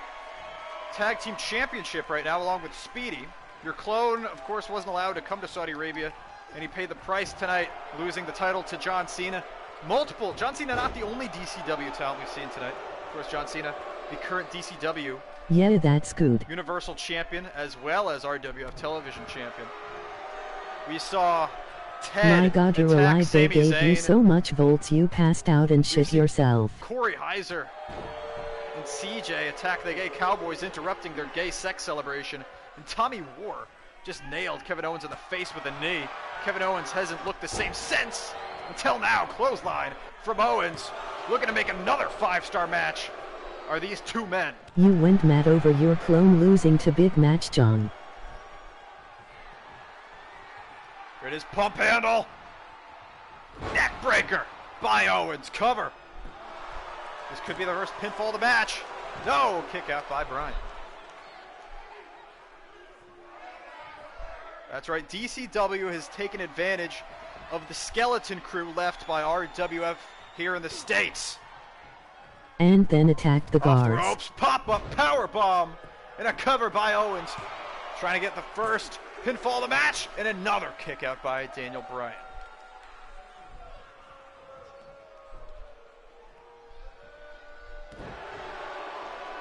Tag Team Championship right now, along with Speedy. Your clone, of course, wasn't allowed to come to Saudi Arabia, and he paid the price tonight, losing the title to John Cena. John Cena, not the only DCW talent we've seen tonight. Of course, John Cena, the current DCW Yeah, that's good. Universal Champion, as well as RWF Television Champion. We saw Ted My God, you're alive. They gave you so much volts you passed out and shit yourself. Corey Heiser and CJ attack the Gay Cowboys, interrupting their gay sex celebration. And Tommy War just nailed Kevin Owens in the face with a knee. Kevin Owens hasn't looked the same since. Until now, clothesline from Owens. Looking to make another 5-star match. Are these two men? You went mad over your clone losing to Big Match John. Here it is, pump handle. Neck breaker by Owens. Cover. This could be the first pinfall of the match. No, kick out by Bryan. That's right, DCW has taken advantage of the skeleton crew left by RWF here in the States. And then attacked the guards. Off ropes, pop-up, power bomb, and a cover by Owens. Trying to get the first pinfall of the match, and another kick out by Daniel Bryan.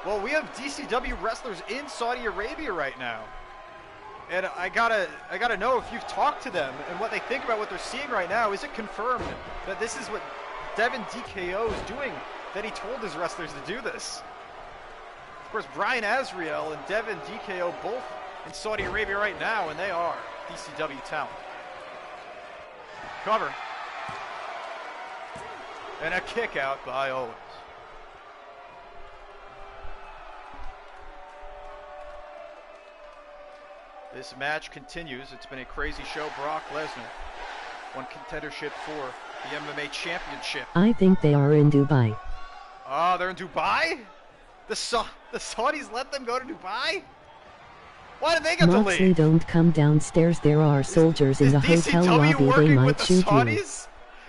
Well, we have DCW wrestlers in Saudi Arabia right now. And I gotta know if you've talked to them and what they think about what they're seeing right now. Is it confirmed that this is what Devin DKO is doing, that he told his wrestlers to do this? Of course, Bryan Azriel and Devin DKO both in Saudi Arabia right now, and they are DCW talent. Cover. And a kick out by Owens. This match continues. It's been a crazy show. Brock Lesnar won contendership for the MMA Championship. I think they are in Dubai. Oh, they're in Dubai? The Saudis let them go to Dubai? Why did they get to Moxley, leave? don't come downstairs. There are soldiers in the hotel lobby. They might shoot you. Is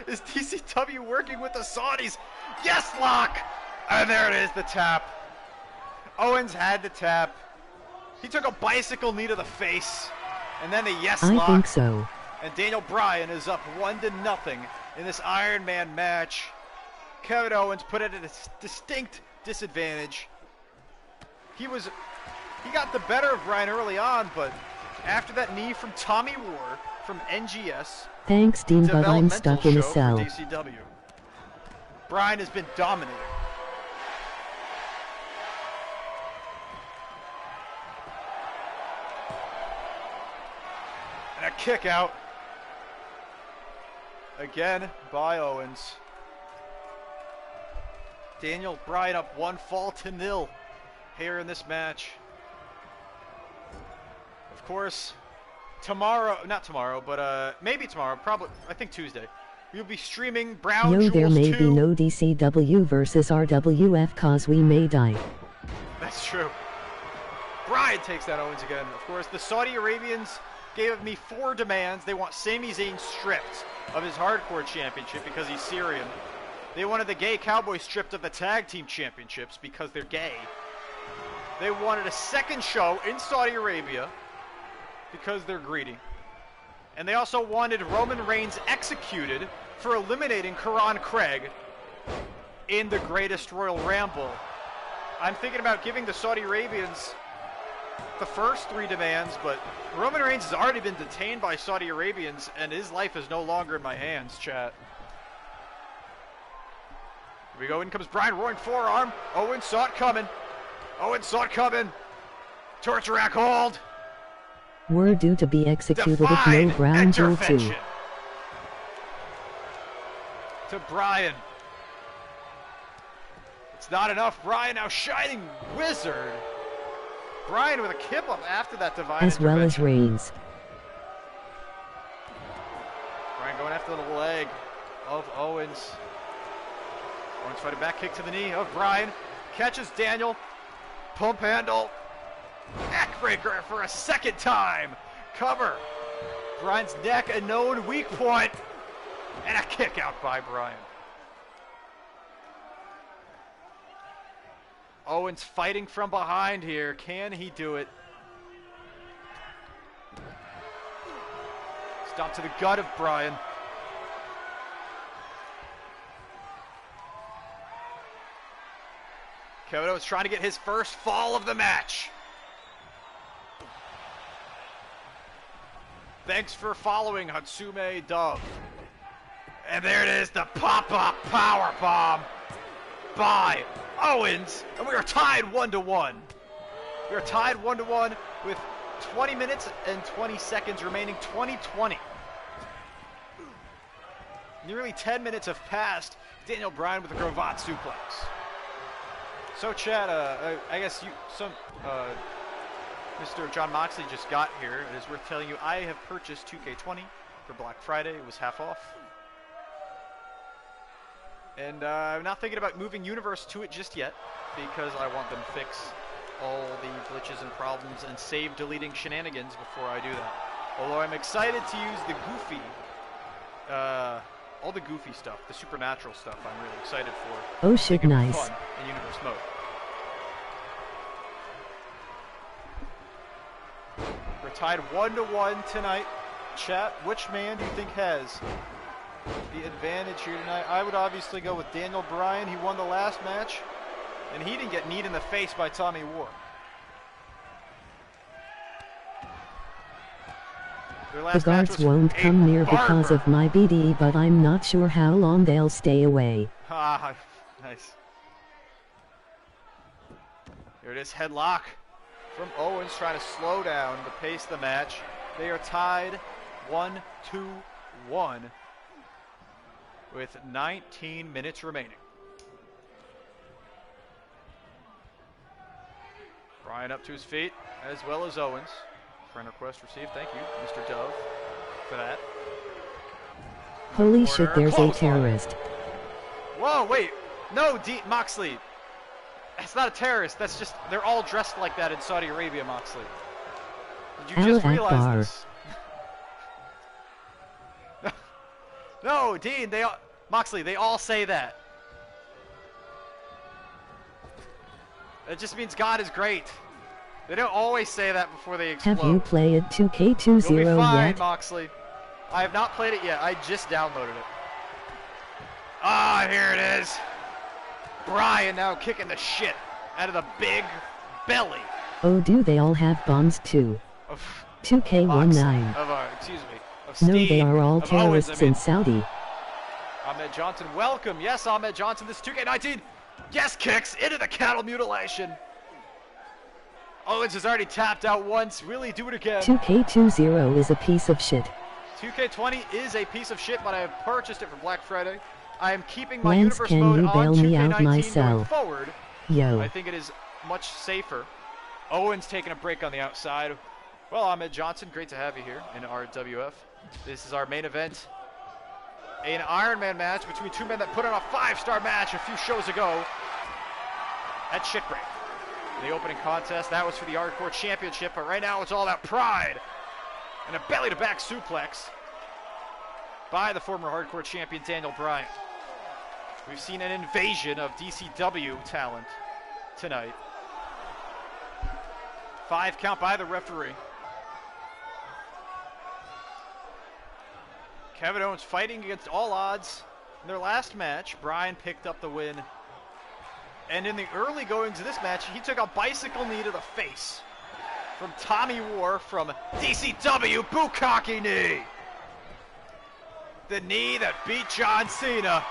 DCW working with the Saudis? Yes, lock! And there it is, the tap. Owens had the tap. He took a bicycle knee to the face, and then the yes lock. I think so. And Daniel Bryan is up 1-0 in this Iron Man match. Kevin Owens put it at a distinct disadvantage. He got the better of Bryan early on, but after that knee from Tommy Ward from NGS, thanks, Dean, but I'm stuck in a cell. DCW. Bryan has been dominating. And a kick out again by Owens. Daniel Bryan up 1-0 here in this match. Of course, not tomorrow, but maybe tomorrow, probably, I think Tuesday, we'll be streaming Brown Jewels 2. There may be no DCW versus RWF cause we may die. That's true. Bryan takes that Owens again. Of course, the Saudi Arabians gave me 4 demands. They want Sami Zayn stripped of his hardcore championship because he's Syrian. They wanted the gay cowboy stripped of the tag team championships because they're gay. They wanted a second show in Saudi Arabia because they're greedy. And they also wanted Roman Reigns executed for eliminating Karan Craig in the Greatest Royal Rumble. I'm thinking about giving the Saudi Arabians the first 3 demands, but Roman Reigns has already been detained by Saudi Arabians, and his life is no longer in my hands, chat. Here we go. In comes Bryan, roaring forearm. Owens saw it coming. Owens saw it coming. Torture rack hold. We're due to be executed with no Brown Jewel 2. To Bryan. It's not enough. Bryan now shining wizard. Bryan with a kip up after that divine as well as Reigns. Bryan going after the leg of Owens. Owens fighting back kick to the knee of Bryan. Catches Daniel. Pump handle. Neckbreaker for a second time. Cover. Bryan's neck, a known weak point. And a kick out by Bryan. Owens fighting from behind here. Can he do it? Stop to the gut of Bryan. Kevin Owens trying to get his first fall of the match. Thanks for following, Hatsume Dove. And there it is, the pop-up power bomb by Owens, and we are tied 1-1. We are tied 1-1 with 20 minutes and 20 seconds remaining. 20-20. Nearly 10 minutes have passed. Daniel Bryan with a cravat suplex. So, Chad, I guess Mr. John Moxley just got here. It is worth telling you I have purchased 2K20 for Black Friday. It was half off. And I'm not thinking about moving Universe to it just yet because I want them to fix all the glitches and problems and save deleting shenanigans before I do that. Although I'm excited to use the goofy, all the goofy stuff, the supernatural stuff I'm really excited for. Oh shit, nice. Fun in Universe mode. tied 1-1 tonight. Chat, which man do you think has the advantage here tonight? I would obviously go with Daniel Bryan. He won the last match, and he didn't get kneed in the face by Tommy War. The guards won't come near because of my BD, but I'm not sure how long they'll stay away. Ah, nice. Here it is, headlock from Owens, trying to slow down the pace of the match. They are tied 1-1 with 19 minutes remaining. Bryan up to his feet, as well as Owens. Friend request received. Thank you, Mr. Dove, for that. Holy shit, there's a terrorist. Whoa, wait. No, Moxley. That's not a terrorist. That's just, they're all dressed like that in Saudi Arabia, Moxley. Did you just realize this? No, Dean, Moxley, they all say that. It just means God is great. They don't always say that before they explode. Have you played 2K20 You'll be fine, yet? Moxley. I have not played it yet. I just downloaded it. Ah, here it is. Bryan now kicking the shit out of the big belly. Oh, do they all have bombs too? 2K19. No, they are all terrorists in Saudi. Ahmed Johnson, welcome. Yes, Ahmed Johnson, this is 2K19. Yes, kicks into the cattle mutilation. Owens has already tapped out once. Really do it again. 2K20 is a piece of shit. 2K20 is a piece of shit, but I have purchased it for Black Friday. I am keeping my Lance, universe can mode you bail on me 2K19 out myself? going forward. Yo. I think it is much safer. Owens taking a break on the outside. Well, Ahmed Johnson, great to have you here in RWF. This is our main event. An Iron Man match between two men that put on a 5-star match a few shows ago at Shitbreak. The opening contest, that was for the Hardcore Championship, but right now it's all about pride. And a belly-to-back suplex by the former Hardcore Champion Daniel Bryan. We've seen an invasion of DCW talent tonight. 5 count by the referee. Kevin Owens fighting against all odds. In their last match, Bryan picked up the win. And in the early goings of this match, he took a bicycle knee to the face from Tommy War from DCW, Bukkake knee. The knee that beat John Cena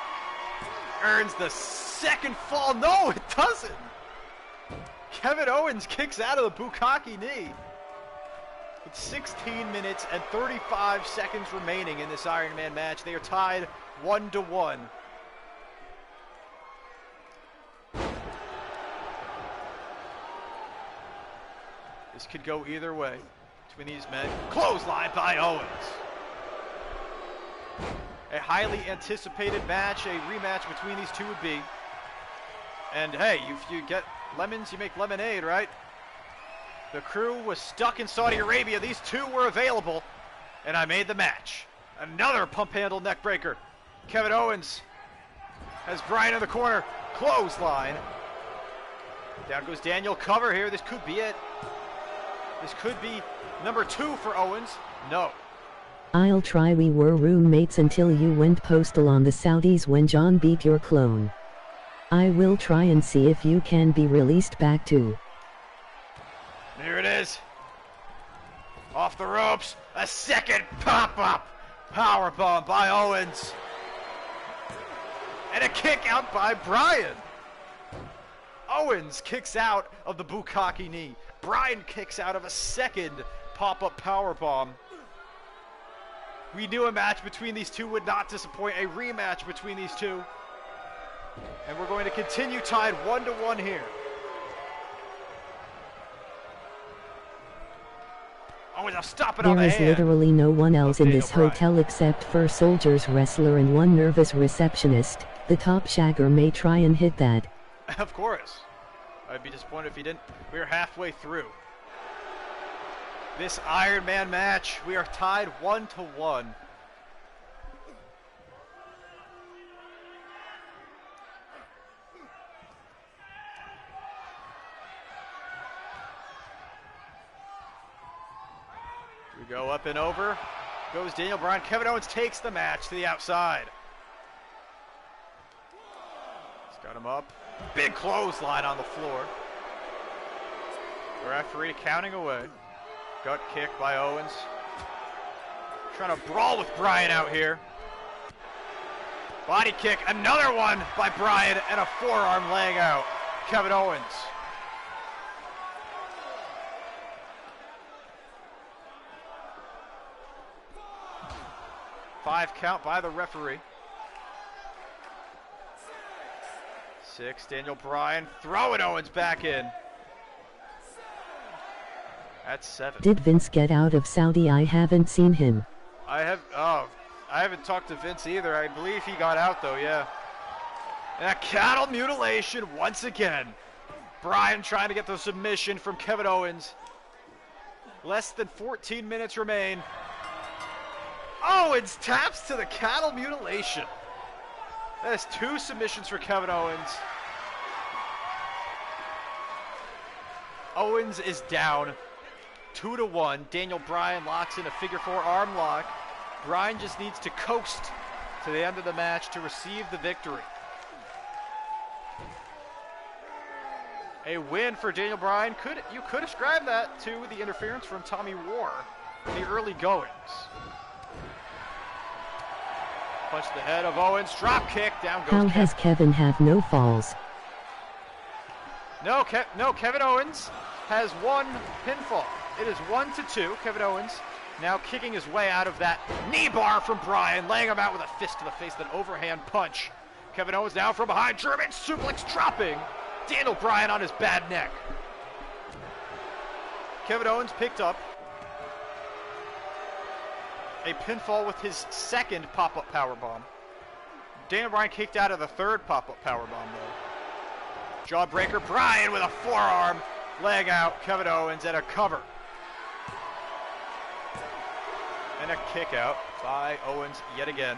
earns the second fall. No, it doesn't. Kevin Owens kicks out of the Bukkake knee. With 16 minutes and 35 seconds remaining in this Iron Man match, they are tied 1-1. This could go either way between these men. Clothesline by Owens. A highly anticipated match, a rematch between these two would be. And hey, if you get lemons, you make lemonade, right? The crew was stuck in Saudi Arabia. These two were available, and I made the match. Another pump handle neck breaker. Kevin Owens has Bryan in the corner. Clothesline. Down goes Daniel. Cover here. This could be it. This could be number 2 for Owens. No. I'll try. We were roommates until you went postal on the Saudis when John beat your clone. I will try and see if you can be released back too. Here it is. Off the ropes. A second pop-up. Powerbomb by Owens. And a kick out by Bryan. Owens kicks out of the Bukkake knee. Bryan kicks out of a second pop-up powerbomb. We knew a match between these two would not disappoint. A rematch between these two. And we're going to continue tied 1-1 here. Oh, now stop it on the hand. There is literally no one else in this hotel except for Soldier's wrestler and one nervous receptionist. The top shagger may try and hit that. Of course. I'd be disappointed if he didn't. We're halfway through this Iron Man match. We are tied 1-1. go up and over. Goes Daniel Bryan. Kevin Owens takes the match to the outside. He's got him up. Big clothesline on the floor. The referee counting away. Gut kick by Owens. Trying to brawl with Bryan out here. Body kick, another one by Bryan, and a forearm laying out Kevin Owens. Five count by the referee. 6, Daniel Bryan throwing Owens back in. That's 7. Did Vince get out of Saudi? I haven't seen him. I haven't talked to Vince either. I believe he got out though, yeah. And a cattle mutilation once again. Bryan trying to get the submission from Kevin Owens. Less than 14 minutes remain. Owens taps to the cattle mutilation. That is 2 submissions for Kevin Owens. Owens is down 2-1. Daniel Bryan locks in a figure 4 arm lock. Bryan just needs to coast to the end of the match to receive the victory. A win for Daniel Bryan. You could ascribe that to the interference from Tommy War in the early goings. Punch to the head of Owens, drop kick, down goes How has Kevin have no falls? No, Kevin Owens has 1 pinfall. It is 1-2. Kevin Owens now kicking his way out of that knee bar from Bryan, laying him out with a fist to the face, then overhand punch. Kevin Owens now from behind, German suplex dropping Daniel Bryan on his bad neck. Kevin Owens picked up a pinfall with his 2nd pop-up powerbomb. Daniel Bryan kicked out of the 3rd pop-up powerbomb though. Jawbreaker, Bryan with a forearm, leg out, Kevin Owens, and a cover. And a kick out by Owens yet again.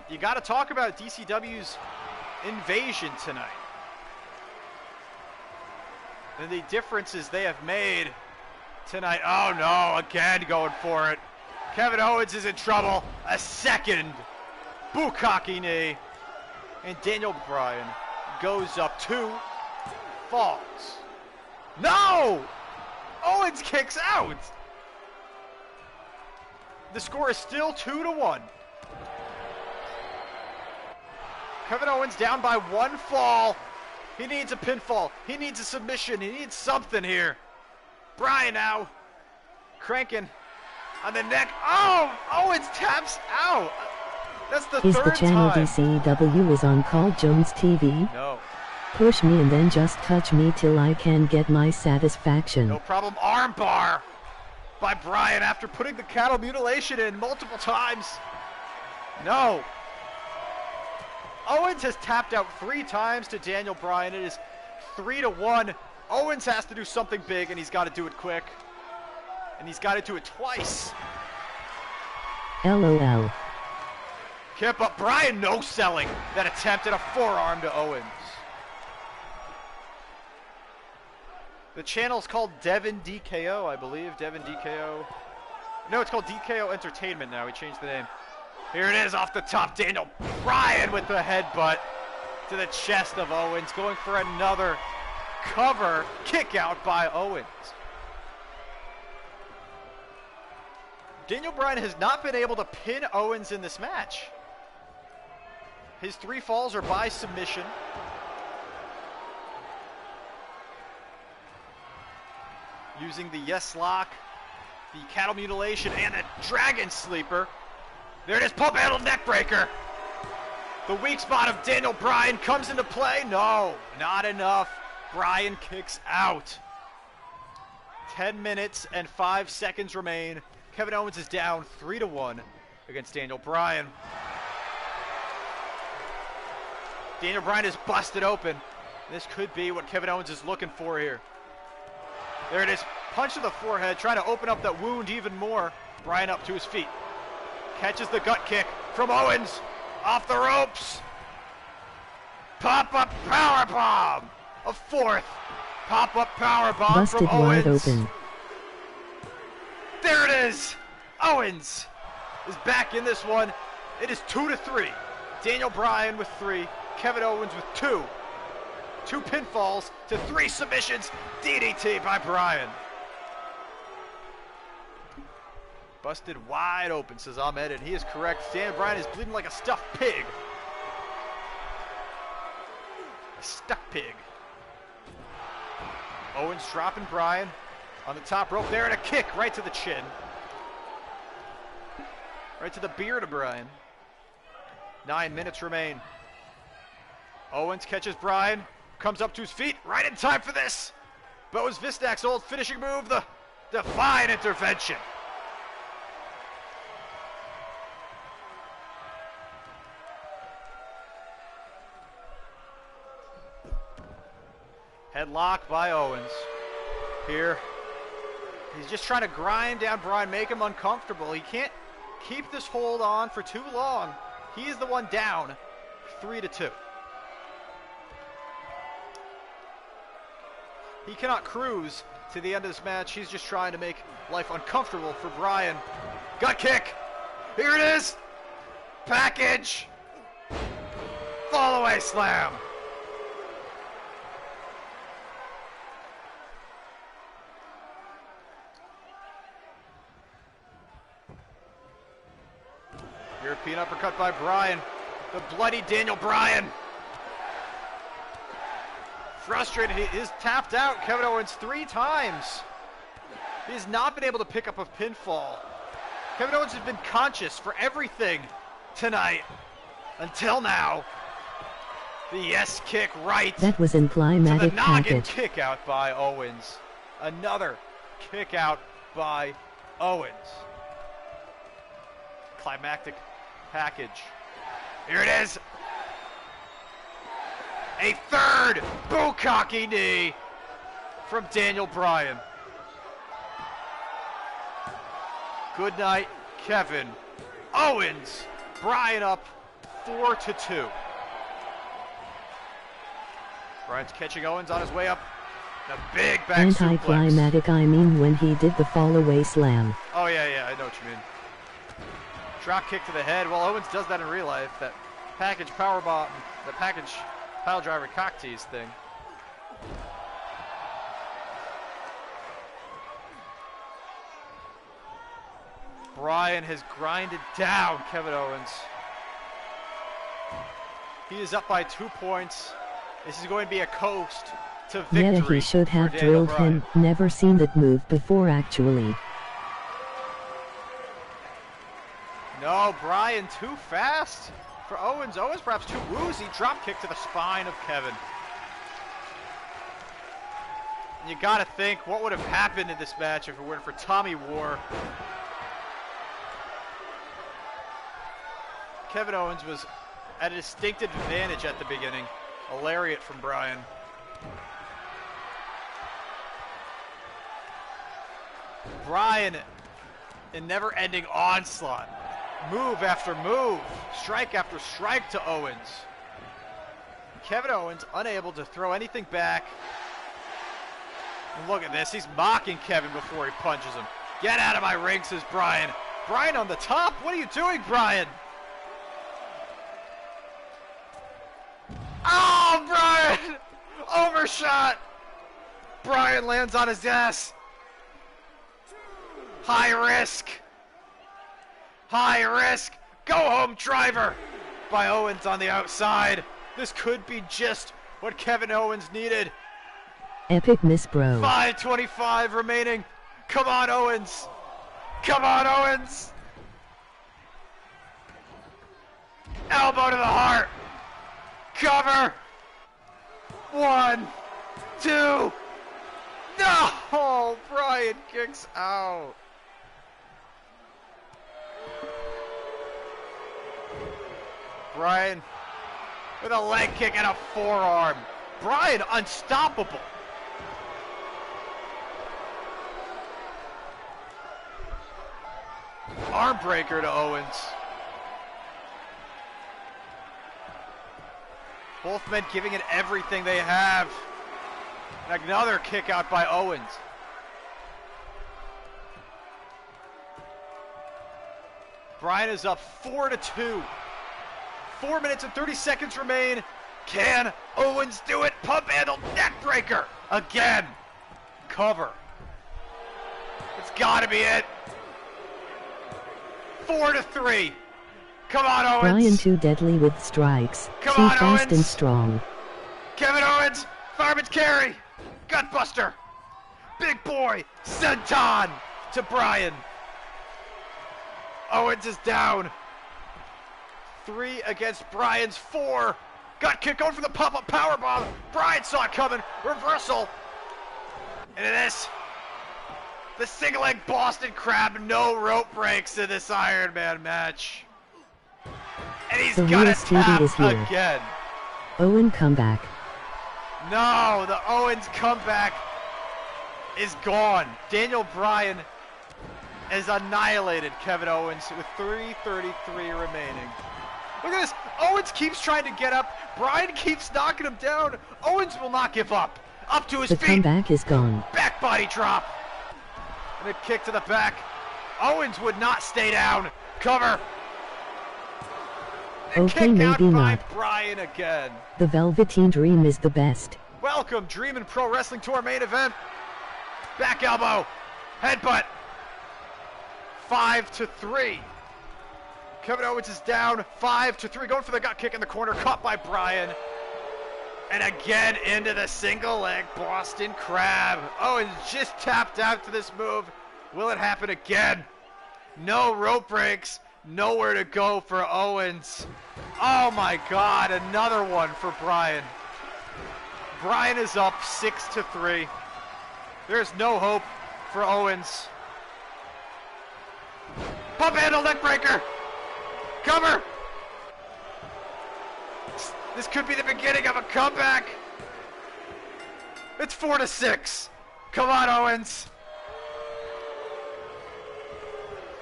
You got to talk about DCW's invasion tonight. And the differences they have made tonight. Oh no, again going for it. Kevin Owens is in trouble. A 2nd bukkake knee. And Daniel Bryan goes up 2, falls. No! Owens kicks out. The score is still 2-1. Kevin Owens down by 1 fall. He needs a pinfall. He needs a submission. He needs something here. Bryan now cranking on the neck. Oh, Owens taps out. That's the 3rd time. Is the channel DCW is on Call Jones TV? No. Push me and then just touch me till I can get my satisfaction. No problem. Armbar by Bryan after putting the cattle mutilation in multiple times. No. Owens has tapped out 3 times to Daniel Bryan. It is 3-1. Owens has to do something big, and he's got to do it quick. And he's got to do it twice. LOL. Kip up. Bryan no-selling that attempt at a forearm to Owens. The channel's called Devin DKO, I believe. Devin DKO. No, it's called DKO Entertainment now. We changed the name. Here it is off the top. Daniel Bryan with the headbutt to the chest of Owens. Going for another cover kick out by Owens. Daniel Bryan has not been able to pin Owens in this match. His 3 falls are by submission. Using the yes lock, the cattle mutilation, and the dragon sleeper. There it is, pump handle neck breaker. The weak spot of Daniel Bryan comes into play. No, not enough. Bryan kicks out. 10 minutes and 5 seconds remain. Kevin Owens is down 3-1 against Daniel Bryan. Daniel Bryan is busted open. This could be what Kevin Owens is looking for here. There it is, punch to the forehead, trying to open up that wound even more. Bryan up to his feet. Catches the gut kick from Owens. Off the ropes. Pop-up powerbomb. A 4th Pop-up powerbomb Busted from Owens. wide open. There it is. Owens is back in this one. It is 2-3. Daniel Bryan with 3. Kevin Owens with 2. 2 pinfalls to 3 submissions. DDT by Bryan. Busted wide open, says Ahmed, and he is correct. Daniel Bryan is bleeding like a stuffed pig. A stuck pig. Owens dropping Bryan on the top rope there, and a kick right to the chin. Right to the beard of Bryan. 9 minutes remain. Owens catches Bryan, comes up to his feet, right in time for this. But it was Visnak's old finishing move, the Divine Intervention. Headlock by Owens. Here, he's just trying to grind down Bryan, make him uncomfortable. He can't keep this hold on for too long. He is the one down, 3-2. He cannot cruise to the end of this match. He's just trying to make life uncomfortable for Bryan. Gut kick. Here it is. Package. Fall away slam. European uppercut by Bryan. The bloody Daniel Bryan. Frustrated, he is tapped out. Kevin Owens 3 times. He has not been able to pick up a pinfall. Kevin Owens has been conscious for everything tonight until now. The yes kick right. That was in climatic to the noggin package. Kick out by Owens. Another kick out by Owens. Climactic package. Here it is. A third bukkake knee from Daniel Bryan. Good night, Kevin. Owens. Bryan up 4-2. Bryan's catching Owens on his way up. A big back suplex. Anticlimactic, I mean when he did the fall away slam. Oh yeah, I know what you mean. Drop kick to the head. Well, Owens does that in real life. That package powerbomb, the package pile driver cock tease thing. Bryan has grinded down Kevin Owens. He is up by 2 points. This is going to be a coast to victory. Yeah, he should have for Daniel drilled Bryan. him. Never seen that move before, actually. No, Bryan too fast for Owens. Owens perhaps too woozy. Drop kick to the spine of Kevin. And you gotta think, what would have happened in this match if it weren't for Tommy War? Kevin Owens was at a distinct advantage at the beginning. A lariat from Bryan. Bryan in never-ending onslaught. Move after move, strike after strike to Owens. Kevin Owens unable to throw anything back. And look at this, he's mocking Kevin before he punches him. Get out of my ring, says Bryan. Bryan on the top, what are you doing, Bryan? Oh, Bryan! Overshot! Bryan lands on his ass. High risk. High risk. Go home driver by Owens on the outside. This could be just what Kevin Owens needed. Epic miss, bro. 5:25 remaining. Come on, Owens. Come on, Owens. Elbow to the heart. Cover. 1, 2. No! Bryan kicks out. Bryan with a leg kick and a forearm. Bryan unstoppable. Arm breaker to Owens. Both men giving it everything they have. And another kick out by Owens. Bryan is up 4-2. 4 minutes and 30 seconds remain. Can Owens do it? Pump handle, neck breaker. Again. Cover. It's gotta be it. 4-3. Come on, Owens. Bryan too deadly with strikes. Come too on, fast Owens. and strong. Kevin Owens, fireman's carry. Gutbuster. Big boy. Senton to Bryan. Owens is down. 3 against Bryan's 4. Gut kick going for the pop-up powerbomb. Bryan saw it coming. Reversal. And it is the single leg Boston Crab. No rope breaks in this Iron Man match. And he's The gonna real Stevie tap is here. again. Owen comeback. No, the Owens comeback is gone. Daniel Bryan has annihilated Kevin Owens with 3:33 remaining. Look at this. Owens keeps trying to get up. Bryan keeps knocking him down. Owens will not give up. Up to his The feet. comeback is gone. Back body drop. And a kick to the back. Owens would not stay down. Cover. And Okay, kick out maybe by not. Bryan again. The Velveteen Dream is the best. Welcome, Dream and Pro Wrestling, to our main event. Back elbow. Headbutt. 5-3. Kevin Owens is down 5-3. Going for the gut kick in the corner. Caught by Bryan. And again into the single leg Boston Crab. Owens just tapped out to this move. Will it happen again? No rope breaks. Nowhere to go for Owens. Oh my God, another one for Bryan. Bryan is up 6-3. There's no hope for Owens. Pump handle neck breaker. Cover. This could be the beginning of a comeback. It's 4-6. Come on, Owens.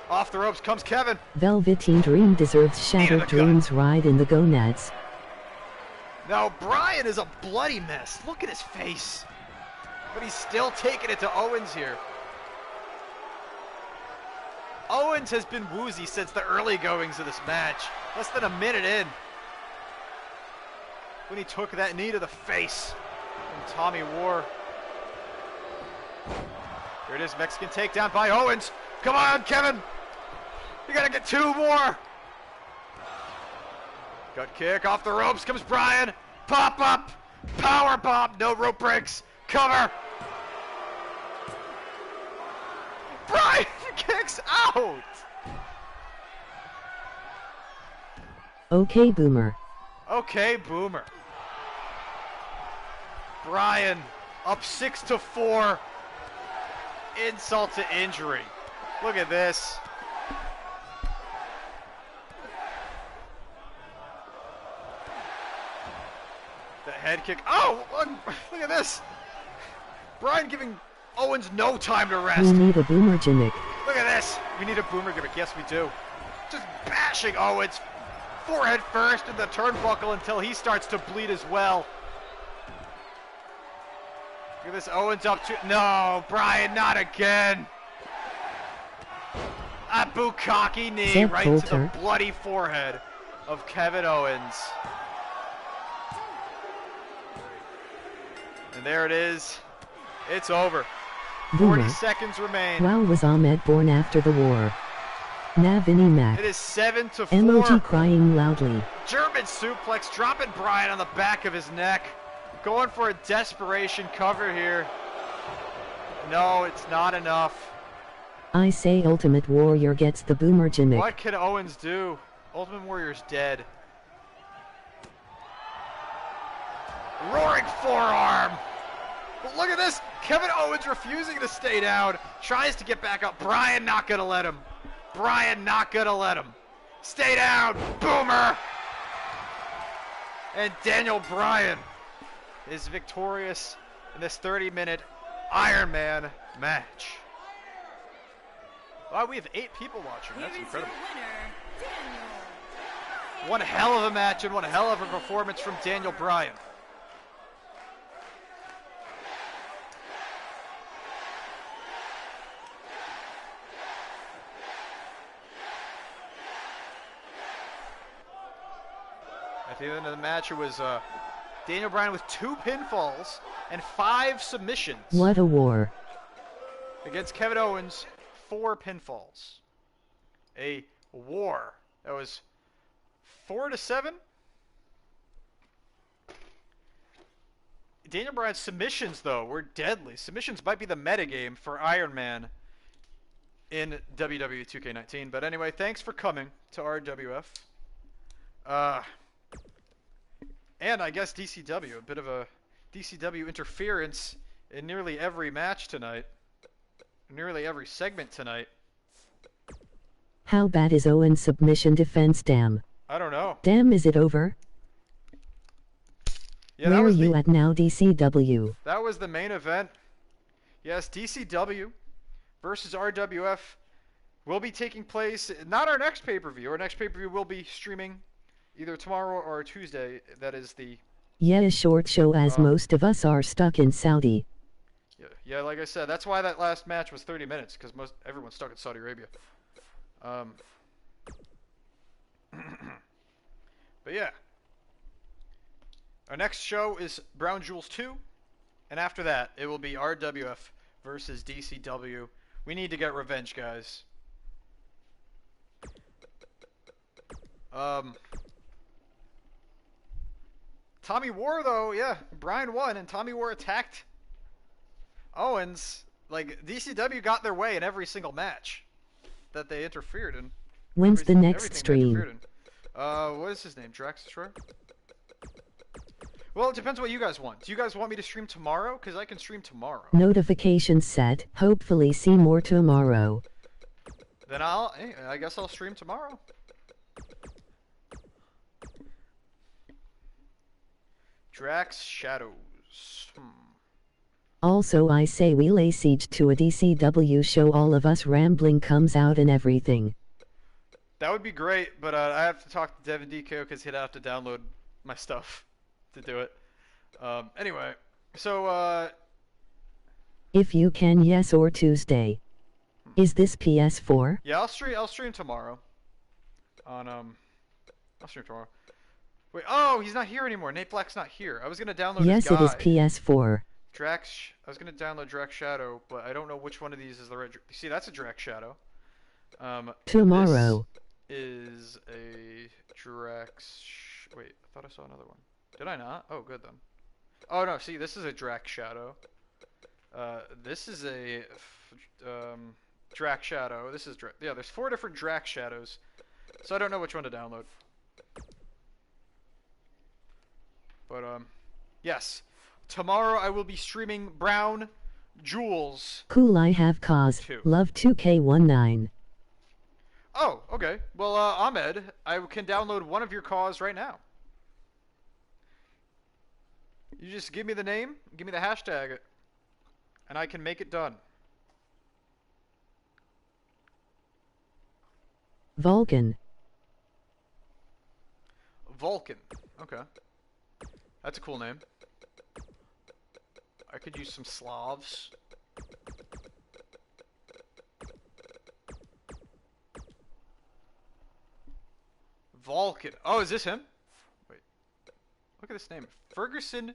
Off the ropes comes Kevin. Velveteen Dream deserves Shattered Dreams ride in the gonads. Now Bryan is a bloody mess. Look at his face. But he's still taking it to Owens here. Owens has been woozy since the early goings of this match. Less than a minute in, when he took that knee to the face from Tommy War. Here it is, Mexican takedown by Owens. Come on, Kevin. You gotta get 2 more. Gut kick off the ropes comes Bryan. Pop up. Power bomb. No rope breaks. Cover. Bryan kicks out. Okay, Boomer. Okay, Boomer. Bryan up 6-4. Insult to injury. Look at this. The head kick. Oh, look at this. Bryan giving Owens no time to rest. We need a boomer gimmick. Look at this. We need a boomer gimmick. Yes, we do. Just bashing Owens forehead first in the turnbuckle until he starts to bleed as well. Look at this. Owens up to... No, Bryan, not again. A bukkake knee right to the bloody forehead of Kevin Owens. And there it is. It's over. Boomer. 40 seconds remain. Wow, was Ahmed born after the war? Nah, Vinnie Mac. It is 7-4. Emoji crying loudly. German suplex, dropping Bryan on the back of his neck. Going for a desperation cover here. No, it's not enough. I say Ultimate Warrior gets the boomer gimmick. What can Owens do? Ultimate Warrior's dead. Roaring forearm. But look at this. Kevin Owens refusing to stay down. Tries to get back up. Bryan not going to let him. Bryan not going to let him. Stay down. Boomer. And Daniel Bryan is victorious in this 30-minute Iron Man match. Wow, we have 8 people watching. That's incredible. One hell of a match and one hell of a performance from Daniel Bryan. the end of the match, it was Daniel Bryan with 2 pinfalls and 5 submissions. What a war. Against Kevin Owens, 4 pinfalls. A war. That was 4-7. Daniel Bryan's submissions, though, were deadly. Submissions might be the metagame for Iron Man in WWE 2K19. But anyway, thanks for coming to RWF. And I guess DCW, a bit of a DCW interference in nearly every match tonight. Nearly every segment tonight. How bad is Owens' submission defense, damn? I don't know. Damn, is it over? Yeah, Where are you at now, DCW? That was the main event. Yes, DCW versus RWF will be taking place, not our next pay-per-view. Our next pay-per-view will be streaming either tomorrow or Tuesday. That is the... Yeah, a short show as most of us are stuck in Saudi. Yeah, like I said, that's why that last match was 30 minutes, because everyone's stuck in Saudi Arabia. But yeah. Our next show is Brown Jewels 2, and after that, it will be RWF versus DCW. We need to get revenge, guys. Tommy War, though, yeah, Bryan won, and Tommy War attacked Owens. Like, DCW got their way in every single match that they interfered in. When's the next stream? What is his name? Drax Destroyer? Well, it depends what you guys want. Do you guys want me to stream tomorrow? Because I can stream tomorrow. Notifications set. Hopefully see more tomorrow. Then I guess I'll stream tomorrow. Drax Shadows. Also, I say we lay siege to a DCW show, all of us rambling comes out and everything. That would be great, but I have to talk to Devin DK because he'd have to download my stuff to do it. Anyway, so if you can, yes, or Tuesday. Is this PS4? Yeah, I'll stream tomorrow. I'll stream tomorrow. Wait, oh, he's not here anymore. Nate Black's not here. I was gonna download yes, his guy. Yes, it is PS4. I was gonna download Drax Shadow, but I don't know which one of these is the right. See, that's a Drax Shadow. Tomorrow. This is a Drax. Wait, I thought I saw another one. Did I not? Oh, good then. Oh no, see, this is a Drax Shadow. This is a Drax Shadow. This is yeah. There's 4 different Drax Shadows, so I don't know which one to download. But yes, tomorrow I will be streaming Brown Jewels. Cool, I have cause. 2. Love 2K19. Oh, okay. Well, Ahmed, I can download one of your cause right now. You just give me the name, give me the hashtag, and I can make it done. Vulcan. Vulcan. Okay. That's a cool name. I could use some Slavs. Vulcan. Oh, is this him? Wait. Look at this name. Ferguson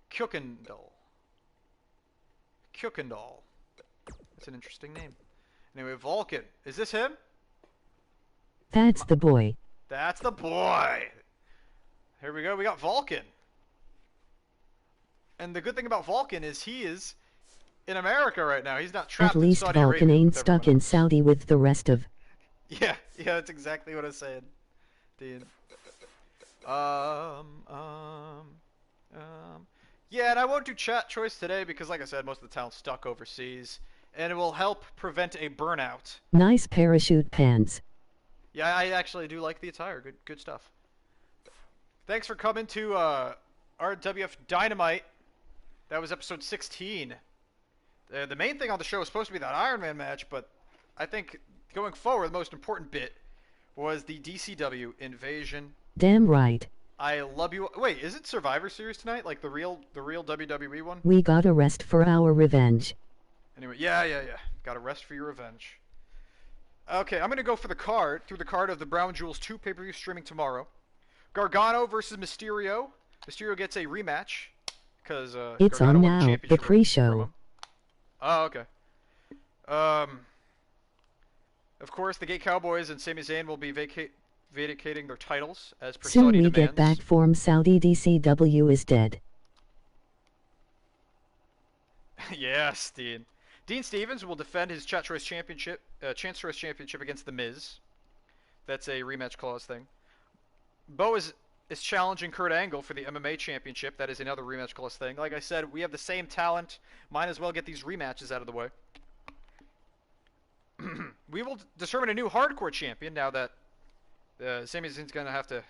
Kukendall. Kukendall. That's an interesting name. Anyway, Vulcan. Is this him? That's the boy. That's the boy. Here we go. We got Vulcan. And the good thing about Vulcan is he is in America right now. He's not trapped in Saudi Arabia. At least Vulcan ain't stuck in Saudi with the rest of... Yeah, that's exactly what I was saying, Dean. Yeah, and I won't do chat choice today because, like I said, most of the talent's stuck overseas. And it will help prevent a burnout. Nice parachute pants. Yeah, I actually do like the attire. Good stuff. Thanks for coming to RWF Dynamite. That was episode 16. The main thing on the show was supposed to be that Iron Man match, but I think going forward, the most important bit was the DCW invasion. Damn right. I love you. Wait, is it Survivor Series tonight? Like the real WWE one? We got a rest for our revenge. Anyway, yeah. Got a rest for your revenge. Okay, I'm going to go for the card, through the card of the Brown Jewels 2 pay-per-view streaming tomorrow. Gargano versus Mysterio. Mysterio gets a rematch because it's Gargano on won the now, the championship from pre-show. him. Oh, okay. Of course, the Gay Cowboys and Sami Zayn will be vacating their titles as per Soon Saudi we demands. get back form. Saudi DCW is dead. Yes, Dean. Dean Stevens will defend his Chancellor's Championship against The Miz. That's a rematch clause thing. Bo is challenging Kurt Angle for the MMA Championship. That is another rematch clause thing. Like I said, we have the same talent. Might as well get these rematches out of the way. We will determine a new hardcore champion now that Sami Zayn's going to have to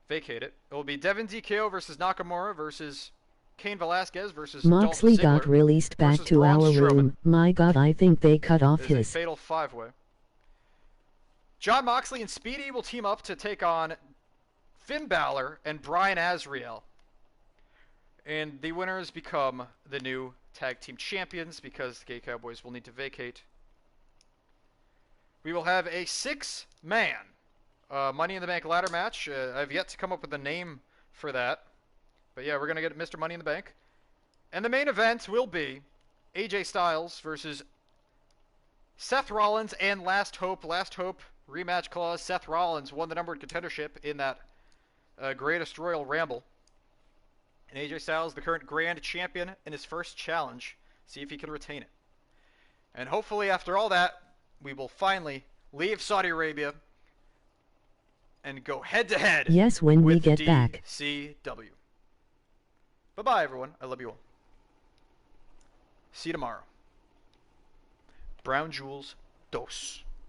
vacate it. It will be Devin DKO versus Nakamura versus Cain Velasquez versus Moxley Dolph Ziggler got released back to Braun our Strowman. room. My god, I think they cut off It is his. a fatal 5-way. John Moxley and Speedy will team up to take on Finn Balor and Bryan Azriel. And the winners become the new tag team champions because the Gay Cowboys will need to vacate. We will have a 6-man Money in the Bank ladder match. I've yet to come up with a name for that. But yeah, we're going to get Mr. Money in the Bank. And the main event will be AJ Styles versus Seth Rollins and Last Hope. Last Hope rematch clause. Seth Rollins won the numbered contendership in that Greatest Royal Ramble. And AJ Styles, the current grand champion, in his first challenge. See if he can retain it. And hopefully after all that, we will finally leave Saudi Arabia and go head-to-head Yes, when we get back. DCW. Bye-bye, everyone. I love you all. See you tomorrow. Brown Jewels Dos.